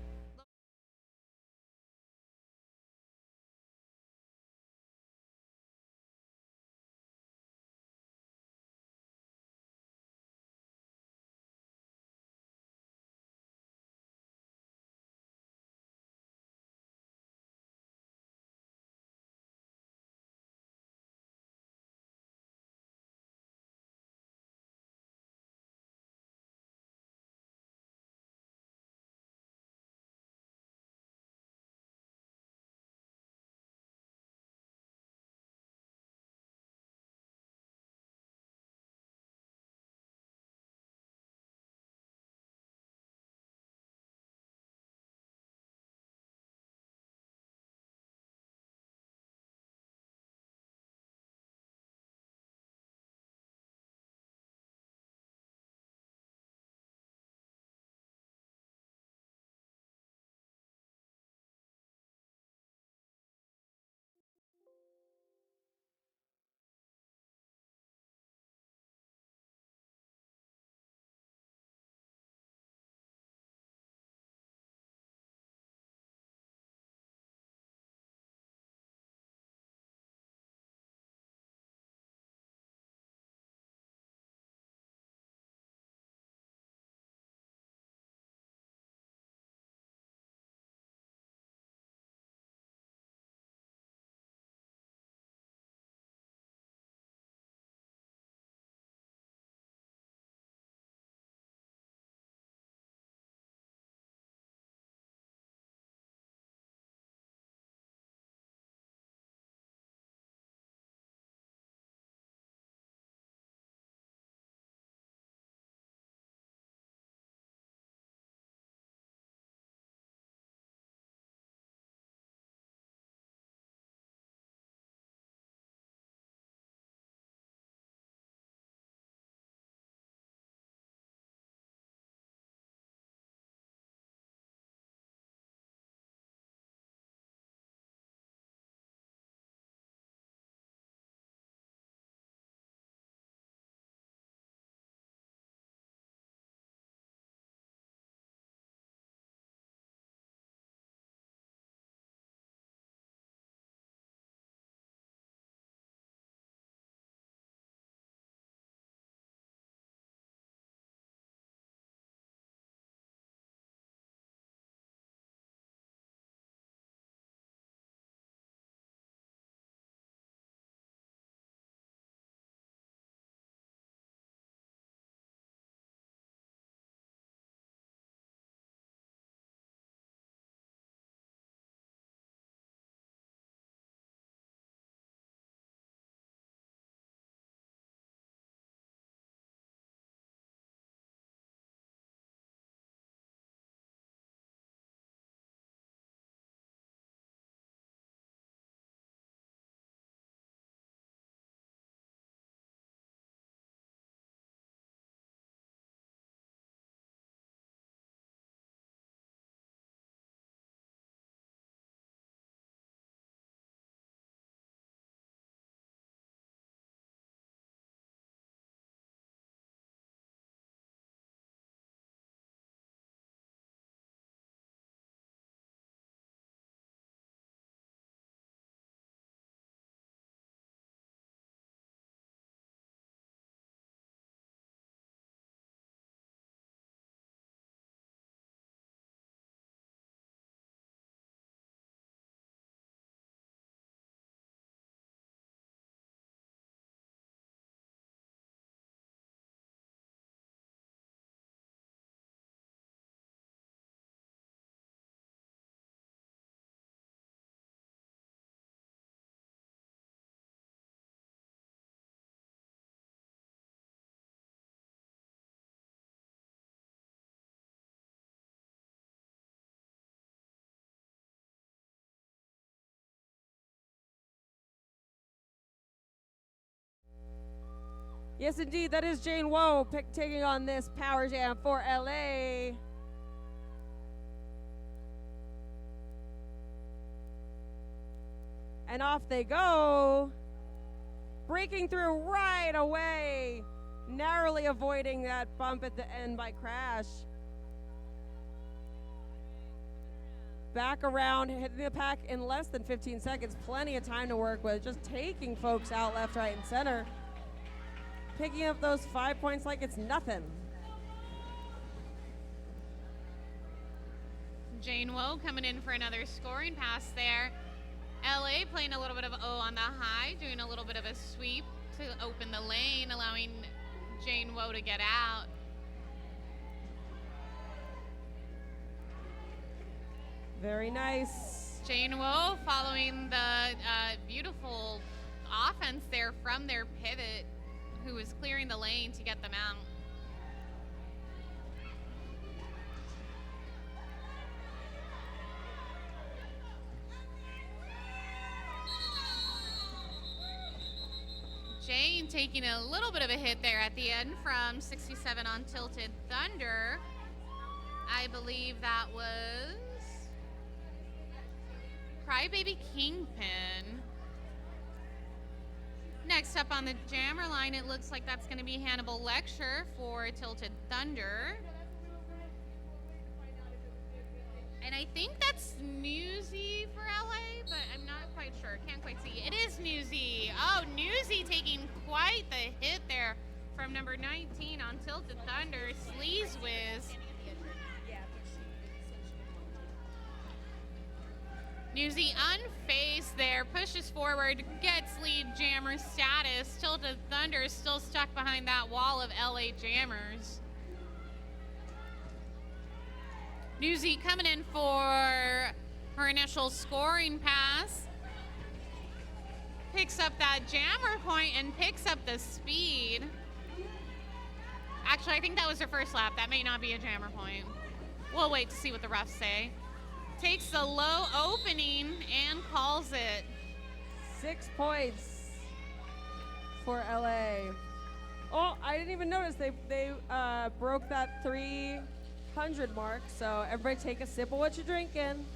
Yes, indeed, that is Jane Woe taking on this Power Jam for LA. And off they go. Breaking through right away. Narrowly avoiding that bump at the end by Crash. Back around, hitting the pack in less than 15 seconds. Plenty of time to work with. Just taking folks out left, right, and center. Picking up those 5 points like it's nothing. Jane Woe coming in for another scoring pass there. LA playing a little bit of O on the high, doing a little bit of a sweep to open the lane, allowing Jane Woe to get out. Very nice. Jane Woe following the beautiful offense there from their pivot, who was clearing the lane to get them out. Jane taking a little bit of a hit there at the end from 67 on Tilted Thunder. I believe that was Crybaby Kingpin. Next up on the jammer line, it looks like that's going to be Hannibal Lecture for Tilted Thunder. And I think that's Newsy for LA, but I'm not quite sure. Can't quite see. It is Newsy. Oh, Newsy taking quite the hit there from number 19 on Tilted Thunder, Sleaze Whiz. Newsy unfazed there, pushes forward, gets lead jammer status. Tilted Thunder is still stuck behind that wall of LA jammers. Newsy coming in for her initial scoring pass. Picks up that jammer point and picks up the speed. Actually, I think that was her first lap. That may not be a jammer point. We'll wait to see what the refs say. Takes the low opening and calls it. 6 points for LA. Oh, I didn't even notice they broke that 300 mark. So everybody take a sip of what you're drinking.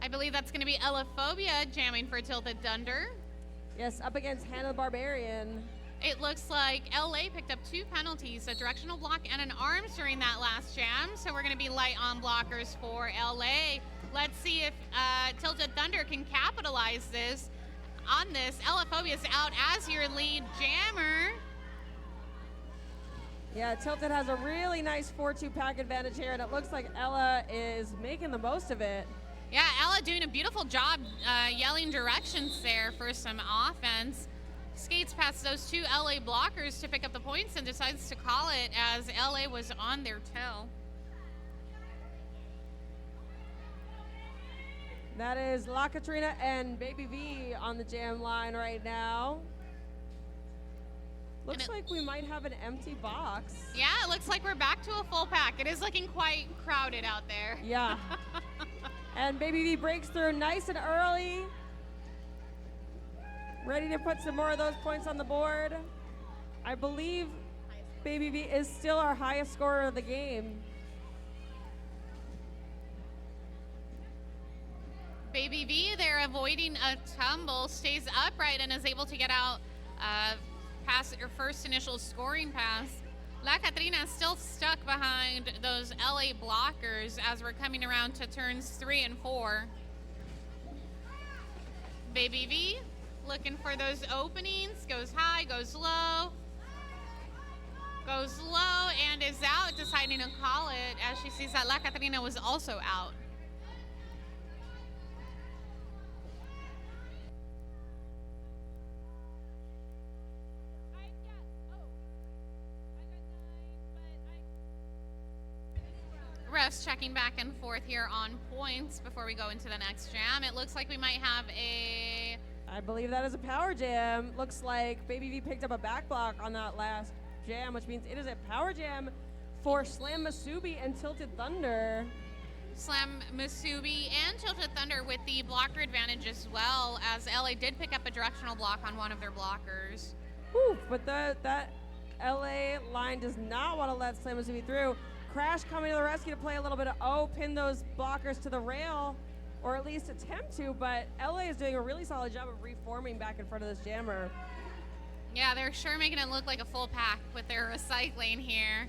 I believe that's going to be Ellaphobia jamming for Tilted Thunder. Yes, up against Hannah the Barbarian. It looks like LA picked up 2 penalties, a directional block and an arms during that last jam. So we're going to be light on blockers for LA. Let's see if Tilted Thunder can capitalize on this. Ellaphobia is out as your lead jammer. Yeah, Tilted has a really nice 4-2 pack advantage here, and it looks like Ella is making the most of it. Yeah, Ella doing a beautiful job yelling directions there for some offense. Skates past those 2 LA blockers to pick up the points and decides to call it as LA was on their tail. That is La Katrina and Baby V on the jam line right now. Looks like we might have an empty box. Yeah, it looks like we're back to a full pack. It is looking quite crowded out there. Yeah. And Baby V breaks through nice and early. Ready to put some more of those points on the board. I believe Baby V is still our highest scorer of the game. Baby V there avoiding a tumble, stays upright and is able to get out past her first initial scoring pass. La Katrina is still stuck behind those LA blockers as we're coming around to turns 3 and 4. Baby V looking for those openings, goes high, goes low, and is out, deciding to call it as she sees that La Katrina was also out. Refs checking back and forth here on points before we go into the next jam. It looks like we might have I believe that is a power jam. Looks like Baby V picked up a back block on that last jam, which means it is a power jam for Slam Masubi and Tilted Thunder. Slam Musubi and Tilted Thunder with the blocker advantage as well, as LA did pick up a directional block on one of their blockers. Whew, but that LA line does not want to let Slam Musubi through. Crash coming to the rescue to play a little bit of pin those blockers to the rail, or at least attempt to, but LA is doing a really solid job of reforming back in front of this jammer. Yeah, they're sure making it look like a full pack with their recycling here.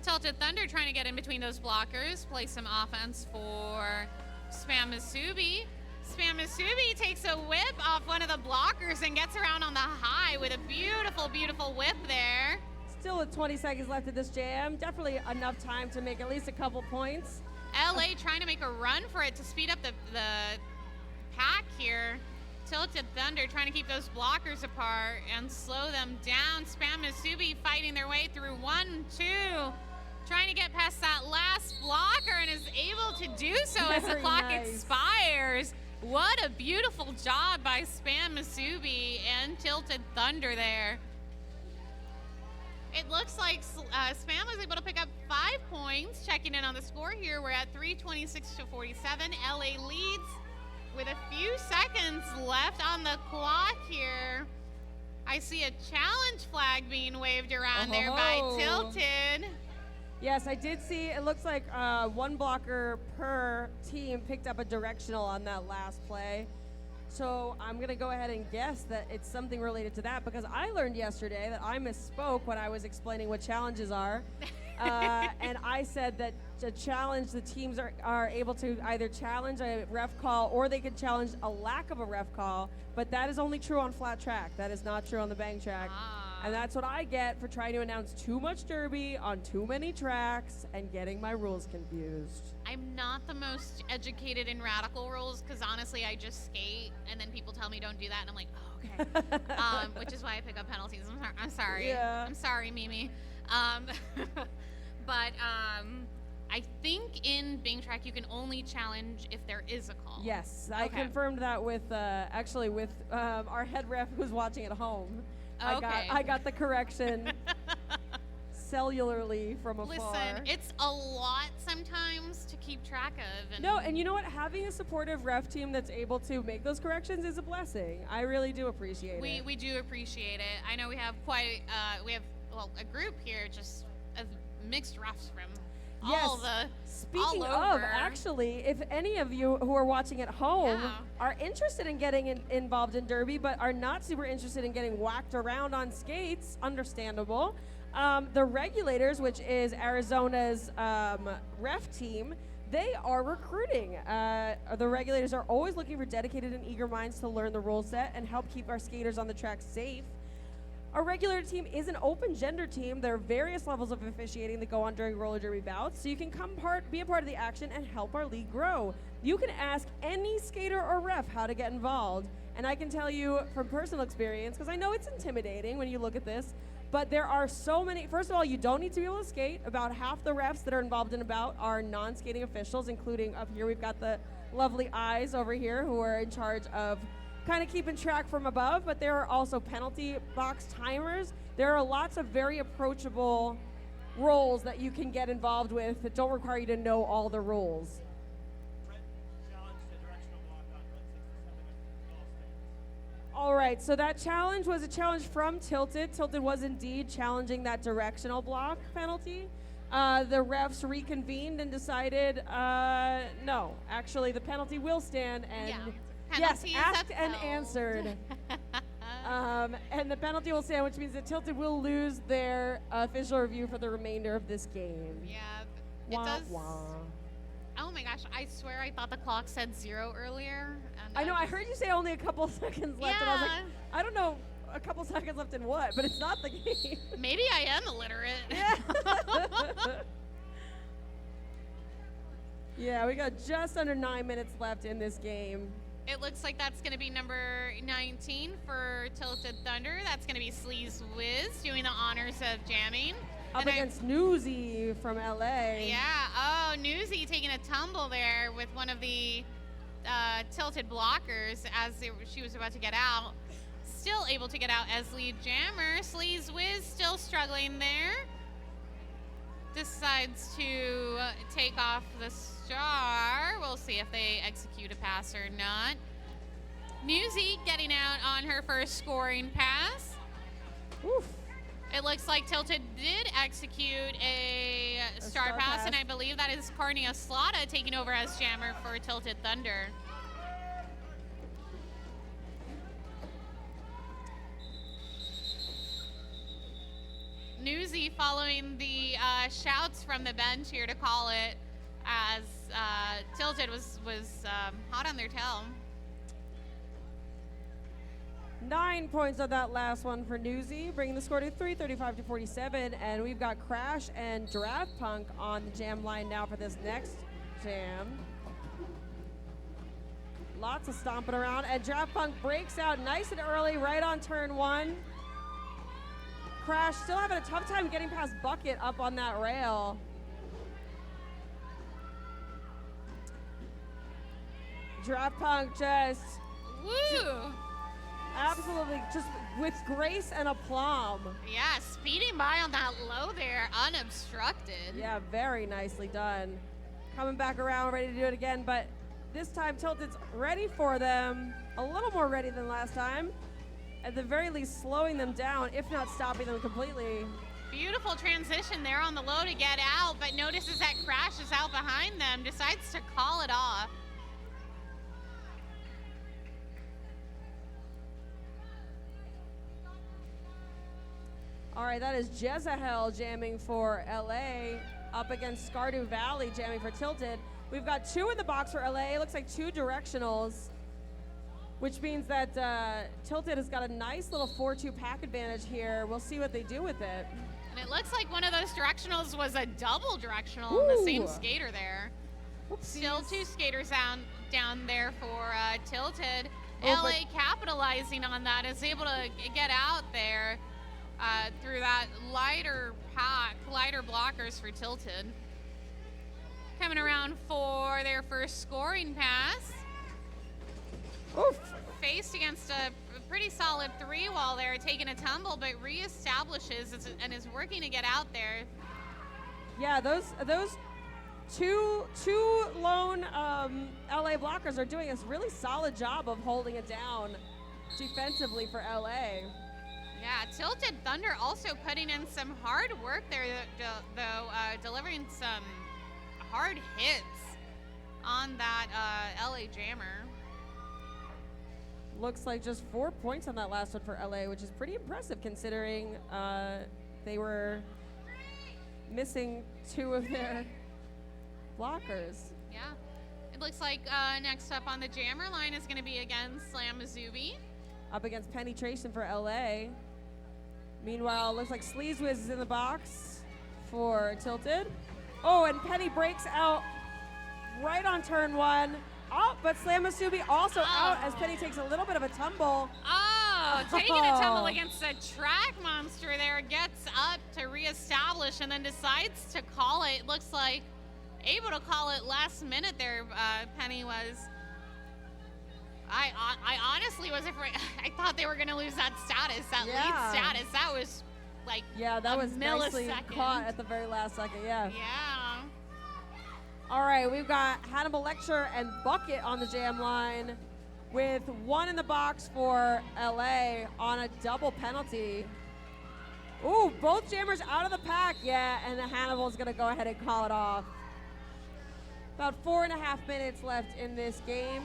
Tilted Thunder trying to get in between those blockers, play some offense for Spam Musubi. Spam Musubi takes a whip off one of the blockers and gets around on the high with a beautiful, beautiful whip there. Still with 20 seconds left of this jam. Definitely enough time to make at least a couple points. LA trying to make a run for it to speed up the pack here. Tilted Thunder trying to keep those blockers apart and slow them down. Spam Musubi fighting their way through 1, 2, trying to get past that last blocker and is able to do so as the Very clock nice. expires. What a beautiful job by Spam Musubi and Tilted Thunder there. It looks like Spam was able to pick up 5 points. Checking in on the score here, we're at 3:26 to 47. LA leads with a few seconds left on the clock here. I see a challenge flag being waved around there by Oh. Tilted. Yes, I did see, it looks like one blocker per team picked up a directional on that last play. So I'm going to go ahead and guess that it's something related to that, because I learned yesterday that I misspoke when I was explaining what challenges are. And I said that to challenge, the teams are able to either challenge a ref call or they could challenge a lack of a ref call, but that is only true on flat track. That is not true on the bang track. And that's what I get for trying to announce too much derby on too many tracks and getting my rules confused. I'm not the most educated in radical rules because honestly, I just skate and then people tell me don't do that, and I'm like, oh, okay. Which is why I pick up penalties. I'm sorry. Yeah. I'm sorry, Mimi. But I think in Bing Track you can only challenge if there is a call. Yes, I Okay. confirmed that with actually with our head ref who's watching at home. Okay. I got the correction cellularly from afar. Listen, it's a lot sometimes to keep track of. And No, and you know what? Having a supportive ref team that's able to make those corrections is a blessing. I really do appreciate it. we do appreciate it. I know we have a group here just of mixed refs from all the Speaking all of, over. actually, if any of you who are watching at home Yeah. are interested in getting involved in derby but are not super interested in getting whacked around on skates, understandable. The Regulators, which is Arizona's ref team, they are recruiting. The Regulators are always looking for dedicated and eager minds to learn the rule set and help keep our skaters on the track safe. Our regular team is an open gender team. There are various levels of officiating that go on during roller derby bouts, so you can be a part of the action and help our league grow. You can ask any skater or ref how to get involved, and I can tell you from personal experience, because I know it's intimidating when you look at this, but there are so many. First of all, you don't need to be able to skate. About half the refs that are involved in a bout are non-skating officials, including up here we've got the lovely eyes over here who are in charge of kind of keeping track from above, but there are also penalty box timers. There are lots of very approachable roles that you can get involved with that don't require you to know all the rules. All right, so that challenge was a challenge from Tilted. Tilted was indeed challenging that directional block penalty. The refs reconvened and decided, no, actually the penalty will stand, and Yeah. yes, Penalties asked and upheld. answered. And the penalty will stand, which means that Tilted will lose their official review for the remainder of this game. Yeah, it Wah, does. wah. Oh my gosh, I swear I thought the clock said 0 earlier. And I know, I heard you say only a couple seconds left, and I was like, Yeah. I don't know, a couple seconds left in what, but it's not the game. Maybe I am illiterate. Yeah. Yeah, we got just under 9 minutes left in this game. It looks like that's going to be number 19 for Tilted Thunder. That's going to be Sleaze Wiz doing the honors of jamming. Up And against Newsy from LA. Yeah. Oh, Newsy taking a tumble there with one of the Tilted blockers as she was about to get out. Still able to get out as lead jammer. Sleaze Wiz still struggling there. decides to take off the star. We'll see if they execute a pass or not. Newsy getting out on her first scoring pass. Oof. It looks like Tilted did execute a star pass, and I believe that is Carnia Slaughter taking over as jammer for Tilted Thunder. Newsy following the shouts from the bench here to call it, as Tilted was hot on their tail. 9 points on that last one for Newsy, bringing the score to 335-47. And we've got Crash and Draft Punk on the jam line now for this next jam. Lots of stomping around, and Draft Punk breaks out nice and early, right on turn 1. Crash still having a tough time getting past Bucket up on that rail. Draft Punk just absolutely just with grace and aplomb. Yeah, speeding by on that low there, unobstructed. Yeah, very nicely done. Coming back around, ready to do it again, but this time Tilted's ready for them. A little more ready than last time. At the very least, slowing them down, if not stopping them completely. Beautiful transition there on the low to get out, but notices that Crash is out behind them, decides to call it off. All right, that is Jezahel jamming for LA up against Skardu Valley jamming for Tilted. We've got 2 in the box for LA. It looks like 2 directionals, which means that Tilted has got a nice little 4-2 pack advantage here. We'll see what they do with it. And it looks like one of those directionals was a double directional on the same skater there. Whoopsies. Still 2 skaters down there for Tilted. Oh, LA capitalizing on that, is able to get out there through that lighter pack, lighter blockers for Tilted. Coming around for their first scoring pass. Oof. Faced against a pretty solid 3-wall there, taking a tumble, but reestablishes and is working to get out there. Yeah, those two lone LA blockers are doing a really solid job of holding it down defensively for LA. Yeah, Tilted Thunder also putting in some hard work there, though, delivering some hard hits on that LA jammer. Looks like just 4 points on that last one for LA, which is pretty impressive considering they were missing 2 of their blockers. Yeah. It looks like next up on the jammer line is going to be again Slam Azubi. Up against Penetration for LA. Meanwhile, it looks like Sleazewiz is in the box for Tilted. Oh, and Penny breaks out right on turn 1. Oh, but Slam Azubi also out as Penny takes a little bit of a tumble. Oh, taking a tumble against a track monster there, gets up to reestablish and then decides to call it. Looks like able to call it last minute there, Penny was. I honestly was afraid. I thought they were going to lose that status, that lead status. That was like that was nicely millisecond. Caught at the very last second, yeah. Yeah. All right, we've got Hannibal Lecture and Bucket on the jam line with 1 in the box for LA on a double penalty. Ooh, both jammers out of the pack, yeah, and Hannibal's gonna go ahead and call it off. About 4.5 minutes left in this game.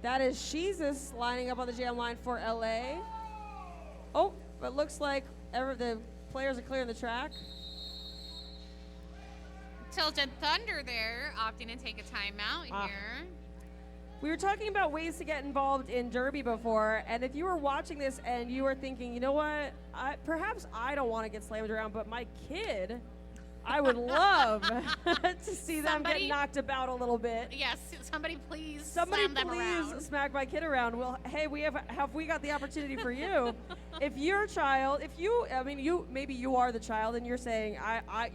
That is Sheezus lining up on the jam line for LA. Oh, but looks like the players are clearing the track. Tilted Thunder there, opting to take a timeout here. We were talking about ways to get involved in Derby before, and if you were watching this and you were thinking, you know what, perhaps I don't want to get slammed around, but my kid, I would love to see them get knocked about a little bit. Yes, somebody please slam them around. Smack my kid around. Well, hey, have we got the opportunity for you? If your child, maybe you are the child and you're saying,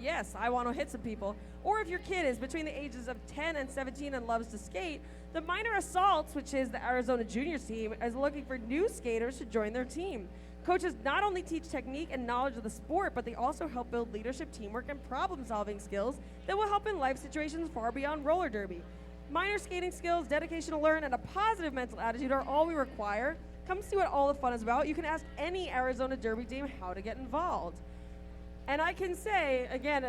yes, I want to hit some people. Or if your kid is between the ages of 10 and 17 and loves to skate, the Minor Assaults, which is the Arizona Juniors team, is looking for new skaters to join their team. Coaches not only teach technique and knowledge of the sport, but they also help build leadership, teamwork, and problem-solving skills that will help in life situations far beyond roller derby. Minor skating skills, dedication to learn, and a positive mental attitude are all we require. Come see what all the fun is about. You can ask any Arizona Derby team how to get involved. And I can say, again,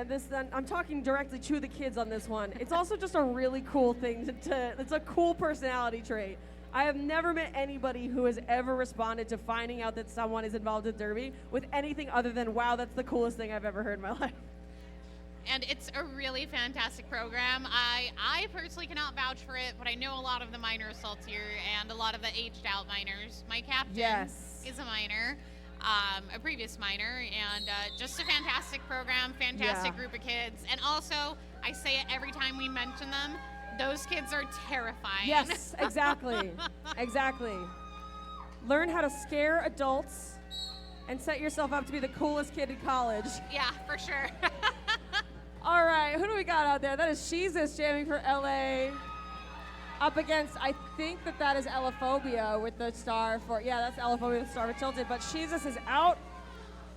I'm talking directly to the kids on this one, it's also just a really cool thing it's a cool personality trait. I have never met anybody who has ever responded to finding out that someone is involved in Derby with anything other than, wow, that's the coolest thing I've ever heard in my life. And it's a really fantastic program. I personally cannot vouch for it, but I know a lot of the minor assaults here and a lot of the aged out minors. My captain is a minor, a previous minor, and just a fantastic program, fantastic group of kids. And also, I say it every time we mention them, those kids are terrifying. Yes, exactly. Exactly. Learn how to scare adults and set yourself up to be the coolest kid in college. Yeah, for sure. All right, who do we got out there? That is Jesus jamming for LA. Up against, I think that is Elaphobia with the star for, that's Elaphobia with the star for Tilted, but Jesus is out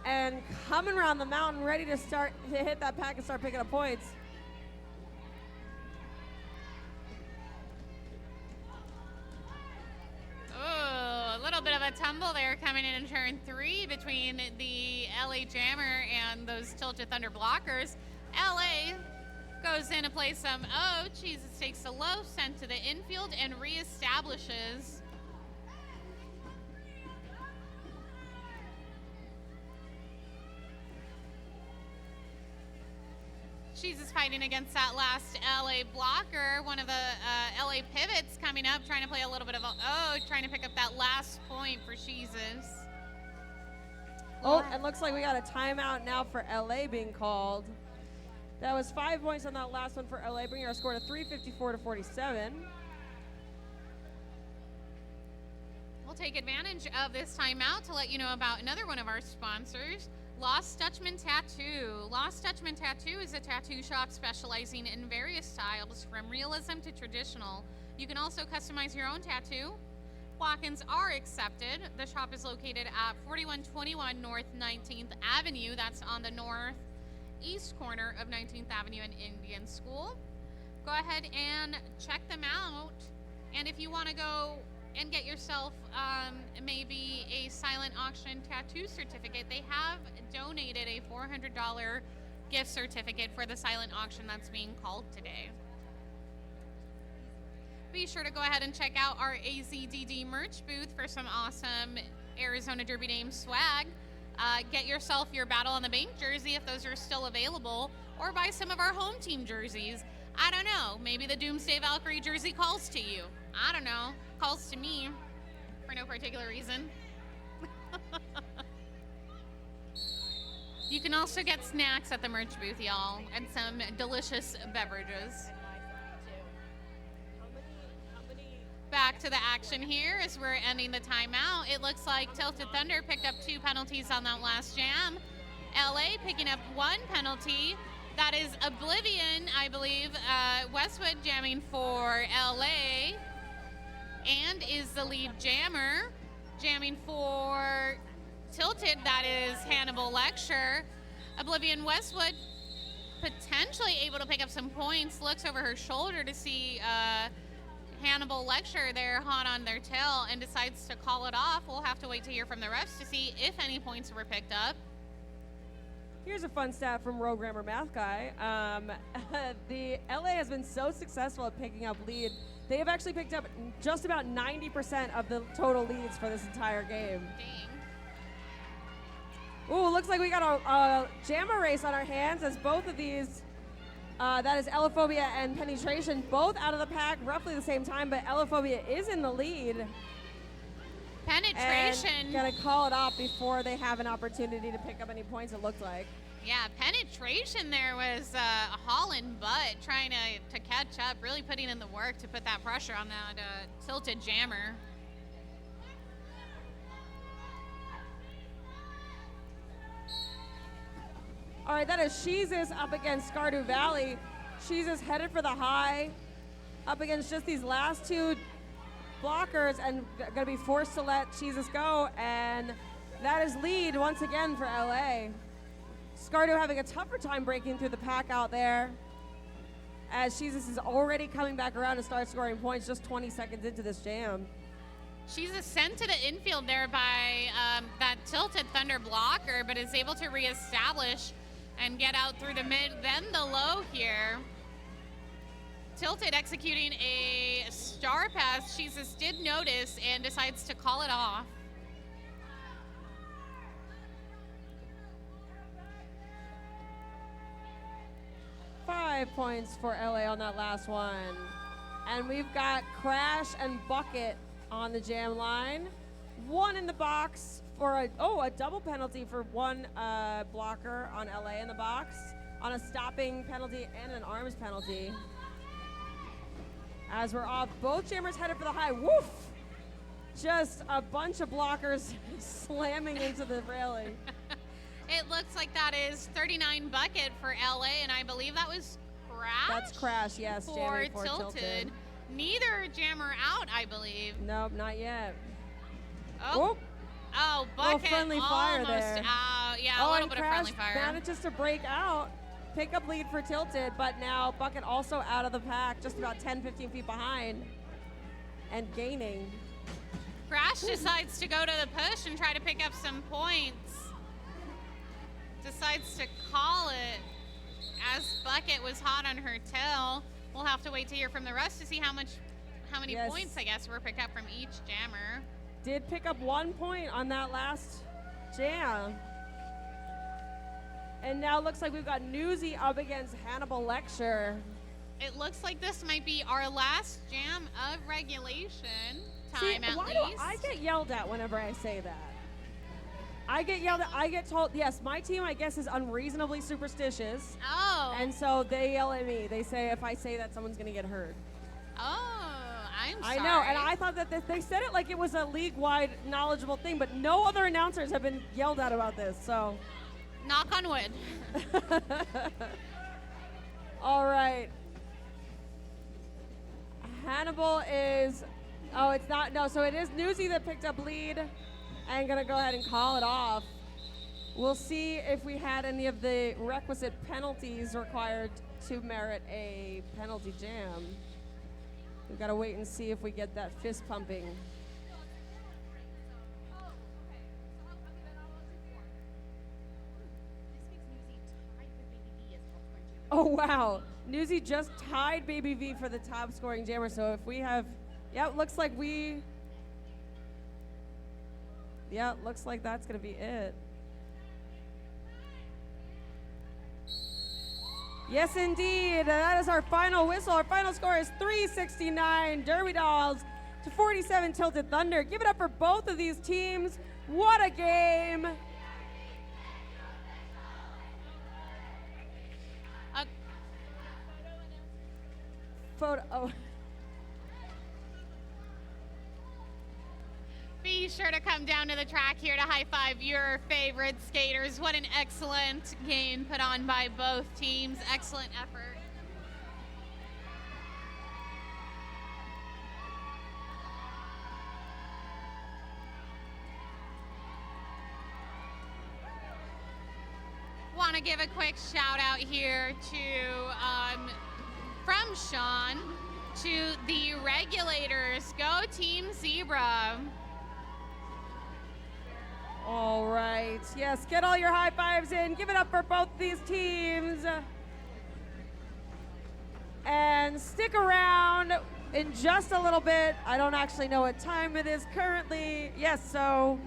and coming around the mountain ready to start to hit that pack and start picking up points. Oh, a little bit of a tumble there coming in turn 3 between the LA Jammer and those Tilted Thunder blockers. LA goes in to play some, Jesus takes a low send to the infield and reestablishes. Jesus fighting against that last LA blocker. One of the LA pivots coming up, trying to play a little bit of trying to pick up that last point for Jesus. Oh, and looks like we got a timeout now for LA being called. That was 5 points on that last one for LA, bringing our score to 354-47. We'll take advantage of this timeout to let you know about another one of our sponsors, Lost Dutchman Tattoo. Lost Dutchman Tattoo is a tattoo shop specializing in various styles from realism to traditional. You can also customize your own tattoo. Walk-ins are accepted. The shop is located at 4121 North 19th Avenue. That's on the northeast corner of 19th Avenue and Indian School. Go ahead and check them out. And if you want to go and get yourself maybe a silent auction tattoo certificate, they have donated a $400 gift certificate for the silent auction that's being called today. Be sure to go ahead and check out our AZDD merch booth for some awesome Arizona Derby Name swag. Get yourself your Battle on the Bank jersey if those are still available, or buy some of our home team jerseys. I don't know, maybe the Doomsday Valkyrie jersey calls to you. I don't know, calls to me for no particular reason. You can also get snacks at the merch booth, y'all, and some delicious beverages. Back to the action here as we're ending the timeout. It looks like Tilted Thunder picked up 2 penalties on that last jam. LA picking up 1 penalty. That is Oblivion, I believe. Westwood jamming for LA. And is the lead jammer. Jamming for Tilted, that is Hannibal Lecture. Oblivion Westwood potentially able to pick up some points. Looks over her shoulder to see Hannibal Lecture there hot on their tail and decides to call it off. We'll have to wait to hear from the refs to see if any points were picked up. Here's a fun stat from Rogue Grammar Math Guy. The LA has been so successful at picking up lead. They have actually picked up just about 90% of the total leads for this entire game. Dang. Ooh, looks like we got a jammer race on our hands as both of these, that is Elaphobia and Penetration, both out of the pack roughly the same time, but Elaphobia is in the lead. Penetration. And gonna call it off before they have an opportunity to pick up any points, it looked like. Yeah, Penetration there was hauling butt, trying to catch up, really putting in the work to put that pressure on that Tilted jammer. All right, that is Jesus up against Skardu Valley. Jesus headed for the high, up against just these last 2 blockers and going to be forced to let Jesus go. And That is lead once again for LA. Scardo having a tougher time breaking through the pack out there, as Jesus is already coming back around to start scoring points just 20 seconds into this jam. She's sent to the infield there by that tilted Thunder blocker, but is able to reestablish and get out through the mid, then the low here. Tilted executing a star pass. Jesus did notice and decides to call it off. Five points for LA on that last one. And we've got Crash and Bucket on the jam line. One in the box for a double penalty for one blocker on LA in the box, on a stopping penalty and an arms penalty. As we're off, both jammers headed for the high. Woof! Just a bunch of blockers slamming into the railing. It looks like that is 39 Bucket for LA, and I believe that was Crash. That's Crash, yes. For jamming for tilted. Neither jammer out, I believe. Nope, not yet. Oh, Bucket friendly fire almost there. out. Yeah, a little and bit of Crash friendly fire. manages to break out, pick up lead for Tilted, but now Bucket also out of the pack, just about 10, 15 feet behind, and gaining. Crash decides to go to the push and try to pick up some points. Decides to call it as Bucket was hot on her tail. We'll have to wait to hear from the rest to see how many Yes. points, I guess, were picked up from each jammer. Did pick up 1 point on that last jam. And now looks like we've got Newsy up against Hannibal Lecture. It looks like this might be our last jam of regulation See, time, at why least. do I get yelled at whenever I say that? I get yelled at. I get told, yes, my team, I guess, is unreasonably superstitious. Oh. And so they yell at me. They say if I say that, someone's going to get hurt. Oh, I'm sorry. I know, and I thought that they said it like it was a league-wide knowledgeable thing, but no other announcers have been yelled at about this, so. Knock on wood. All right. Hannibal is, it's not, no, so it is Newsy that picked up lead and gonna go ahead and call it off. We'll see if we had any of the requisite penalties required to merit a penalty jam. We've gotta wait and see if we get that fist pumping. Oh, wow. Newsy just tied Baby V for the top scoring jammer. So if we have, looks like looks like that's going to be it. Yes, indeed. That is our final whistle. Our final score is 369 Derby Dolls to 47 Tilted Thunder. Give it up for both of these teams. What a game. Be sure to come down to the track here to high five your favorite skaters. What an excellent game put on by both teams. Excellent effort. Want to give a quick shout out here to from Sean to the regulators. Go Team Zebra. All right. Yes, get all your high fives in. Give it up for both these teams. And stick around in just a little bit. I don't actually know what time it is currently. Yes, so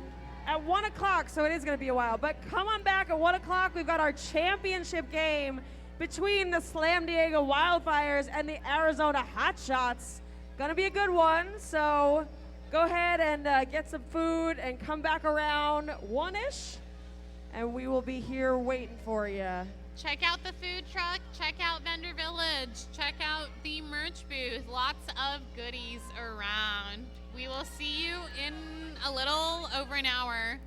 at 1 o'clock, so it is going to be a while. But come on back at 1 o'clock. We've got our championship game between the Slam Diego Wildfires and the Arizona Hotshots. Gonna be a good one, so go ahead and get some food and come back around 1-ish, and we will be here waiting for you. Check out the food truck, check out Vendor Village, check out the merch booth. Lots of goodies around. We will see you in a little over an hour.